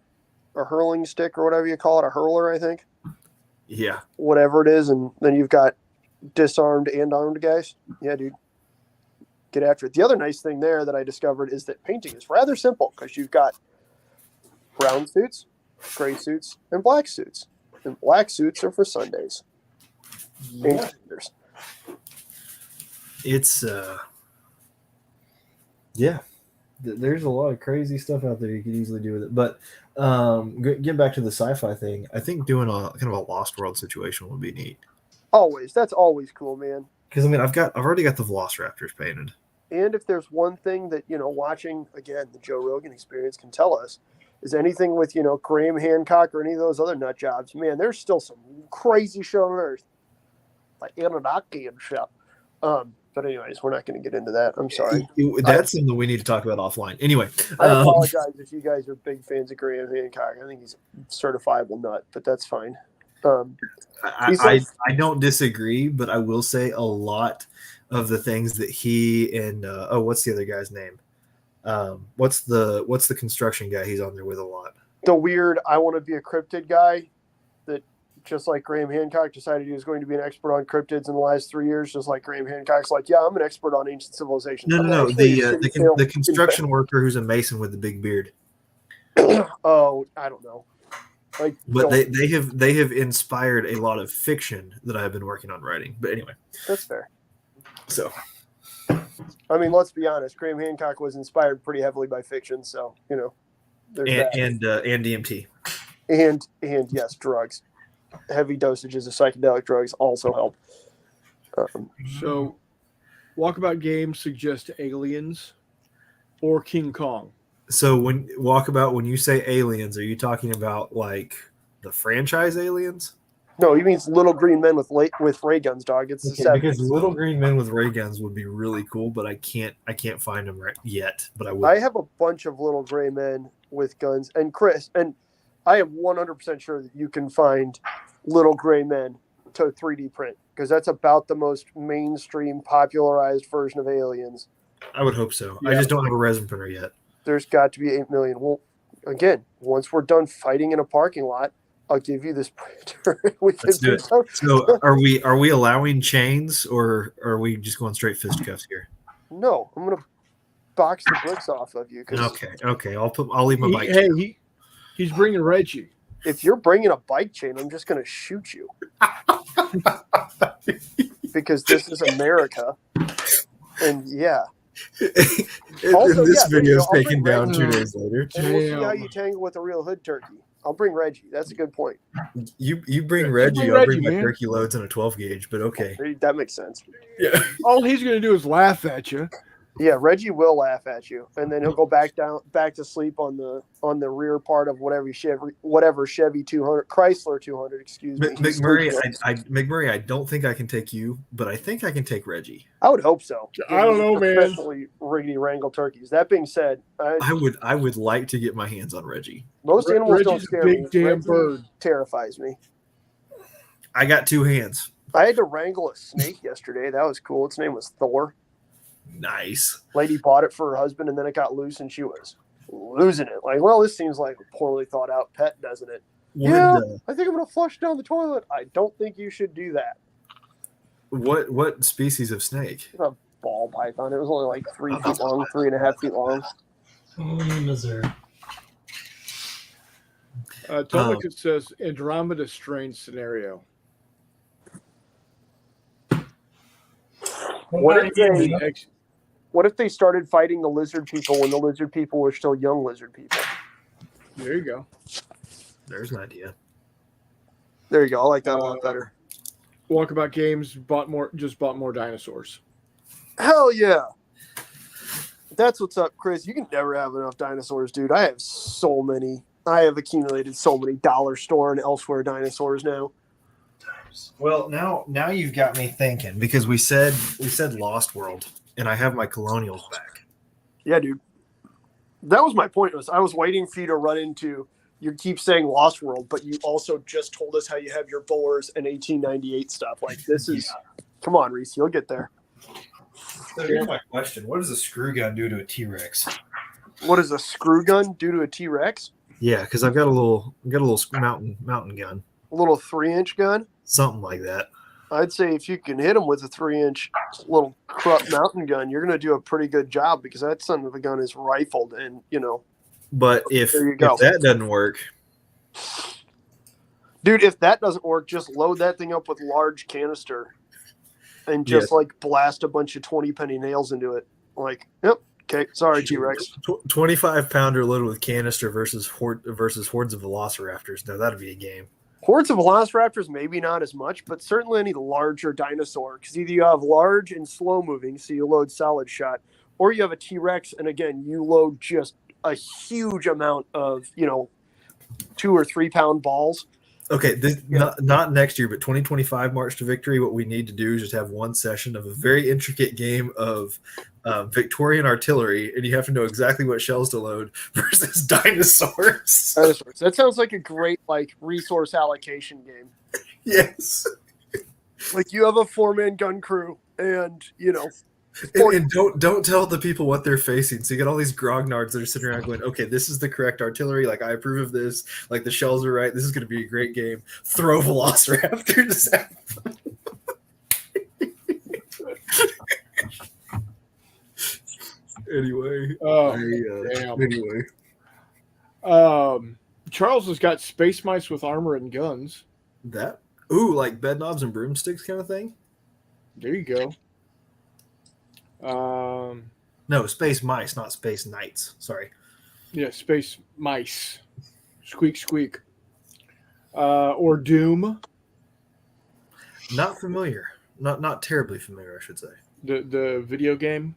a hurling stick or whatever you call it, a hurler, I think. Yeah. Whatever it is, and then you've got disarmed and armed guys. Yeah, dude. Get after it. The other nice thing there that I discovered is that painting is rather simple because you've got brown suits, gray suits, and black suits. And black suits are for Sundays. And calendars. It's yeah. There's a lot of crazy stuff out there you could easily do with it. But getting back to the sci-fi thing, I think doing a kind of a Lost World situation would be neat. Always. That's always cool, man. Because I mean, I've already got the Velociraptors painted. And if there's one thing that, watching, again, the Joe Rogan Experience can tell us, is anything with, Graham Hancock or any of those other nut jobs, man, there's still some crazy shit on Earth. Like Anunnaki and shit. But anyways, we're not going to get into that. I'm sorry. That's something we need to talk about offline. Anyway. I apologize if you guys are big fans of Graham Hancock. I think he's a certifiable nut, but that's fine. I don't disagree, but I will say a lot of the things that he and what's the other guy's name? What's the construction guy he's on there with a lot? The weird I want to be a cryptid guy that just like Graham Hancock decided he was going to be an expert on cryptids in the last 3 years, just like Graham Hancock's like, yeah, I'm an expert on ancient civilizations. No. The construction worker who's a mason with the big beard. Oh, I don't know. But they have inspired a lot of fiction that I have been working on writing. But anyway, that's fair. So, I mean, let's be honest. Graham Hancock was inspired pretty heavily by fiction, so there's that. And DMT, and yes, drugs. Heavy dosages of psychedelic drugs also help. So, Walkabout Games suggest Aliens or King Kong. So when you say aliens, are you talking about like the franchise Aliens? No, he means little green men with ray guns, dog. It's the Okay, because 70s. little green men with ray guns would be really cool, but I can't find them right yet. But I would. I have a bunch of little gray men with guns, and Chris, and I am 100% sure that you can find little gray men to 3D print because that's about the most mainstream, popularized version of Aliens. I would hope so. Yeah. I just don't have a resin printer yet. There's got to be 8 million. Well, again, once we're done fighting in a parking lot, I'll give you this printer. Let's do it. So, are we allowing chains, or are we just going straight fisticuffs here? No, I'm gonna box the bricks off of you. 'Cause Okay. I'll leave my bike. He's bringing Reggie. if you're bringing a bike chain, I'm just gonna shoot you because this is America. And yeah. Also, this yeah, there you video is go. I'll taken bring down Reggie. 2 days later. And we'll see how Damn. you tangle with a real hood turkey. I'll bring Reggie. That's a good point. You bring Yeah, Reggie. bring I'll Reggie, bring my man. turkey loads and a 12 gauge. But okay. That makes sense. Yeah. All he's going to do is laugh at you. Yeah, Reggie will laugh at you, and then he'll go back to sleep on the rear part of whatever Chevy 200 Chrysler 200. Excuse me. McMurray, I don't think I can take you, but I think I can take Reggie. I would hope so. I don't know, man. Especially riggedy wrangle turkeys. That being said, I would like to get my hands on Reggie. most animals don't Reggie's a scare big me. damn Reggie bird. terrifies me. I got 2 hands. I had to wrangle a snake yesterday. That was cool. Its name was Thor. Nice. Lady bought it for her husband, and then it got loose, and she was losing it. Like, well, this seems like a poorly thought out pet, doesn't it? Yeah, I think I'm gonna flush down the toilet. I don't think you should do that. What species of snake? A ball python. It was only like 3 feet long, 3.5 feet long. Only in Missouri. Tomica says Andromeda strange scenario. What if they started fighting the lizard people when the lizard people were still young lizard people? There you go. There's an idea. There you go. I like that a lot better. Walkabout Games bought more dinosaurs. Hell yeah. That's what's up, Chris. You can never have enough dinosaurs, dude. I have so many. I have accumulated so many dollar store and elsewhere dinosaurs now. Well, now you've got me thinking because we said Lost World, and I have my colonials back. Yeah, dude. That was my point. I was waiting for you to run into. You keep saying Lost World, but you also just told us how you have your Boers and 1898 stuff. Like this is, come on, Reese, you'll get there. So here's my question: what does a screw gun do to a T-Rex? What does a screw gun do to a T-Rex? Yeah, because I've got a little mountain gun, A little 3-inch gun. something like that. I'd say if you can hit them with a 3-inch little Krupp mountain gun, you're going to do a pretty good job because that son of a gun is rifled, and But if that doesn't work, dude, if that doesn't work, just load that thing up with large canister and just blast a bunch of 20-penny nails into it. Like, yep, okay, sorry, T-Rex. 25-pounder loaded with canister versus hordes of velociraptors. Now that'd be a game. Hordes of velociraptors, maybe not as much, but certainly any larger dinosaur. Because either you have large and slow moving, so you load solid shot, or you have a T-Rex, and again, you load just a huge amount of 2 or 3 pound balls. Okay, not next year, but 2025 March to Victory. What we need to do is just have one session of a very intricate game of Victorian artillery, and you have to know exactly what shells to load versus dinosaurs. That sounds like a great resource allocation game. Yes. Like you have a 4-man gun crew, and And don't tell the people what they're facing. So you get all these grognards that are sitting around going, okay, this is the correct artillery. Like, I approve of this. Like, the shells are right. This is going to be a great game. Throw velociraptors at them. Anyway. Damn. Charles has got space mice with armor and guns. Like bed knobs and broomsticks kind of thing? There you go. No, space mice, not space knights. Sorry. Yeah, space mice. Squeak, squeak. Or Doom. Not familiar. Not terribly familiar, I should say. The video game.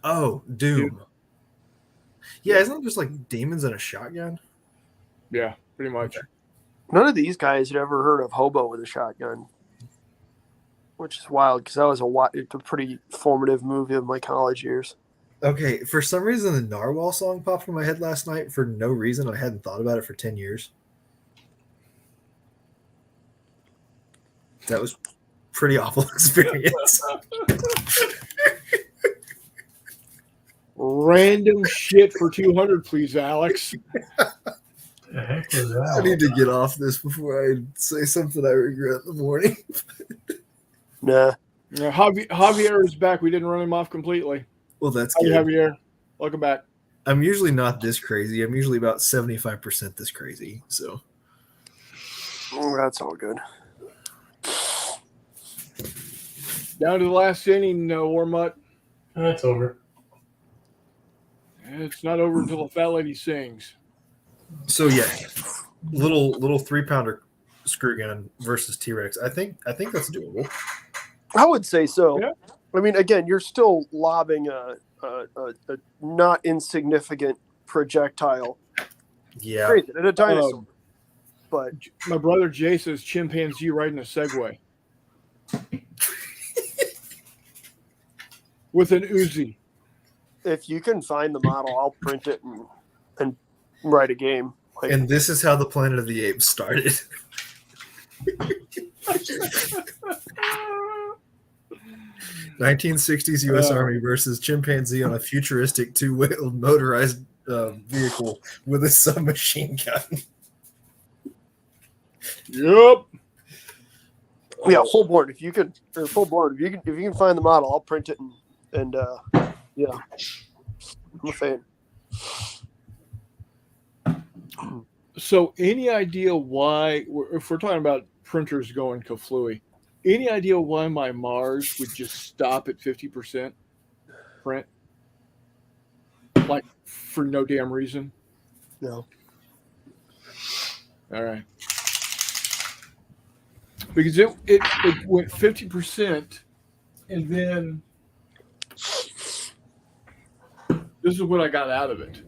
Oh, Doom. Yeah, isn't it just like demons and a shotgun? Yeah, pretty much. None of these guys had ever heard of Hobo with a Shotgun, which is wild because that was it's a pretty formative movie of my college years. Okay, for some reason, the Narwhal song popped in my head last night for no reason. I hadn't thought about it for 10 years. That was pretty awful experience. Random shit for 200, please, Alex. The heck was that? I need to get off this before I say something I regret in the morning. Nah. Yeah, Javier is back. We didn't run him off completely. Well, that's Hi, good. Javier. Welcome back. I'm usually not this crazy. I'm usually about 75% this crazy. So That's all good. Down to the last inning, Warmutt. That's over. It's not over until the fat lady sings. So yeah, little 3-pounder screw gun versus T-Rex. I think that's doable. I would say so. Yeah. I mean, again, you're still lobbing a not insignificant projectile. Yeah. Crazy, at a dinosaur. But My brother Jay says chimpanzee riding a Segway with an Uzi. if you can find the model, I'll print it and write a game. Like, And this is how the Planet of the Apes started. 1960s U.S. Army versus chimpanzee on a futuristic two-wheeled motorized vehicle with a submachine gun. Yep. yeah, full board. If you can find the model, I'll print it and yeah, I'm a fan. So, any idea why, if we're talking about printers going kaflooey, any idea why my Mars would just stop at 50% print? Like, for no damn reason? No. All right. Because it went 50%, and then this is what I got out of it.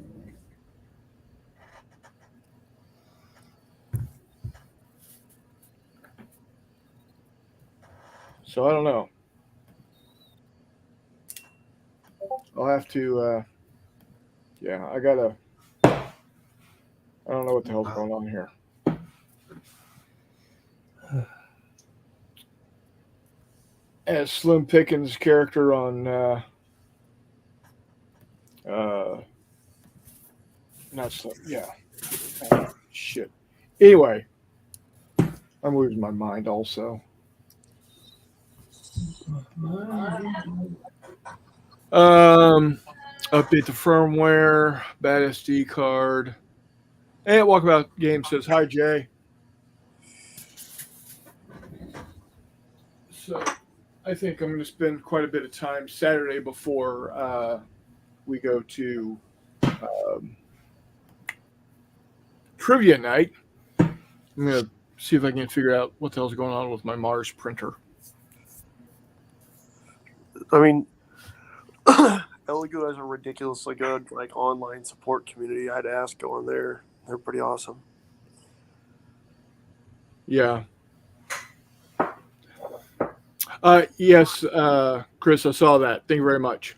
So I don't know. I'll have to, yeah, I don't know what the hell's going on here. As Slim Pickens' character on, not Slim, yeah. Shit. Anyway, I'm losing my mind also. Update the firmware, bad SD card. And Walkabout Game says, hi, Jay. So I think I'm going to spend quite a bit of time Saturday before we go to trivia night. I'm going to see if I can figure out what the hell's going on with my Mars printer. I mean, Elegoo has a ridiculously good like online support community. I'd ask go on there. They're pretty awesome. Yeah. Yes, Chris, I saw that. Thank you very much.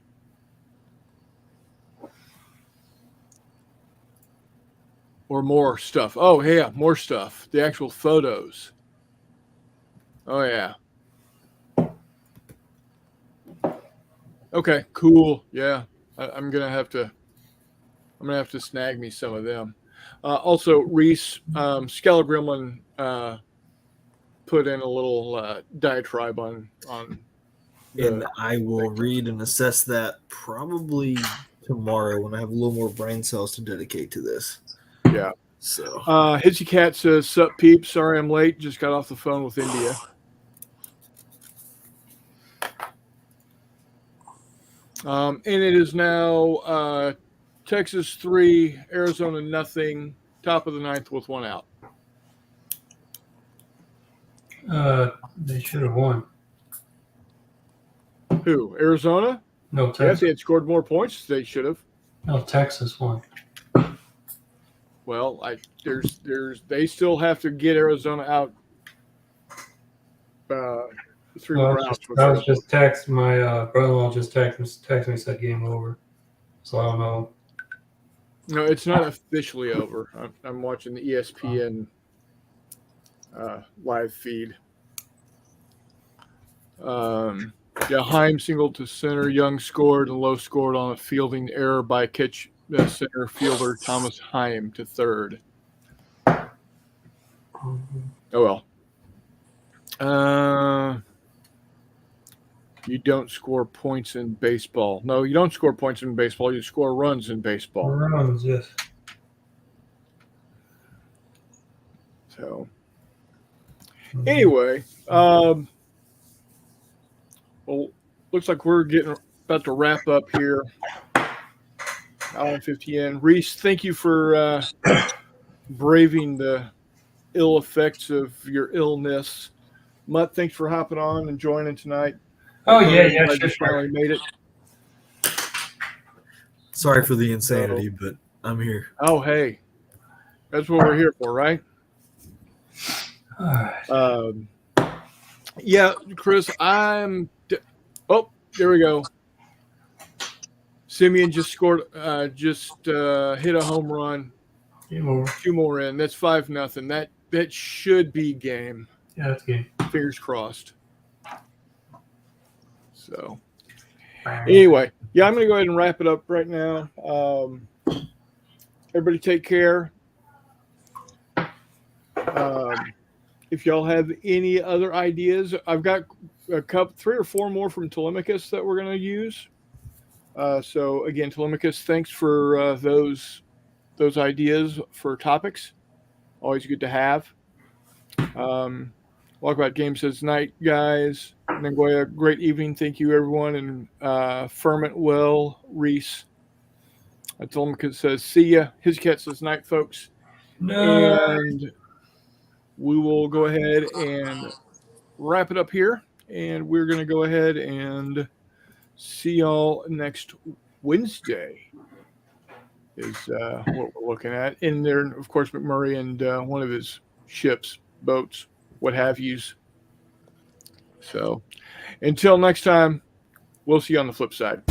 Or more stuff. Oh, yeah, more stuff. The actual photos. Oh, yeah. Okay, cool. Yeah, I'm gonna have to snag me some of them. Also, Reese Skeller Gremlin put in a little diatribe on. And I will read and assess that probably tomorrow when I have a little more brain cells to dedicate to this. Yeah. So Hitsy Cat says, "Sup peeps? Sorry I'm late. Just got off the phone with India." And it is now Texas 3, Arizona nothing, top of the ninth with one out. They should have won. Who? Arizona? No, Yeah, if Texas. they had scored more points, they should have. No, Texas won. Well, they still have to get Arizona out. 3 more outs. I was just texting my brother-in-law. Just texted me said game over. So I don't know. No, it's not officially over. I'm watching the ESPN live feed. Heim singled to center. Young scored and Lowe scored on a fielding error by catch center fielder Thomas Heim to third. Oh well. You don't score points in baseball. No, you don't score points in baseball. You score runs in baseball. Runs, yes. So, anyway, well, looks like we're about to wrap up here. Hour and 50 in. Reese, thank you for braving the ill effects of your illness. Mutt, thanks for hopping on and joining tonight. Oh yeah, sure. Finally made it. Sorry for the insanity, but I'm here. Oh, hey, that's what we're here for, right? Yeah, Chris, oh, there we go. Simeon just scored, hit a home run. 2 more in. That's 5-0. That should be game. Yeah, that's game. Fingers crossed. So, anyway, yeah, I'm going to go ahead and wrap it up right now. Everybody take care. If y'all have any other ideas, I've got 3 or 4 more from Telemachus that we're going to use. So again, Telemachus, thanks for those ideas for topics. Always good to have. Walkabout Game says, night, guys. Nangoya, great evening. Thank you, everyone. And Ferment Will, Reese. Telemachus says, see ya. His cat says, night, folks. No. And we will go ahead and wrap it up here. And we're going to go ahead and see y'all next Wednesday is what we're looking at. And there, of course, McMurray and one of his ships, boats, what have yous. So until next time, we'll see you on the flip side.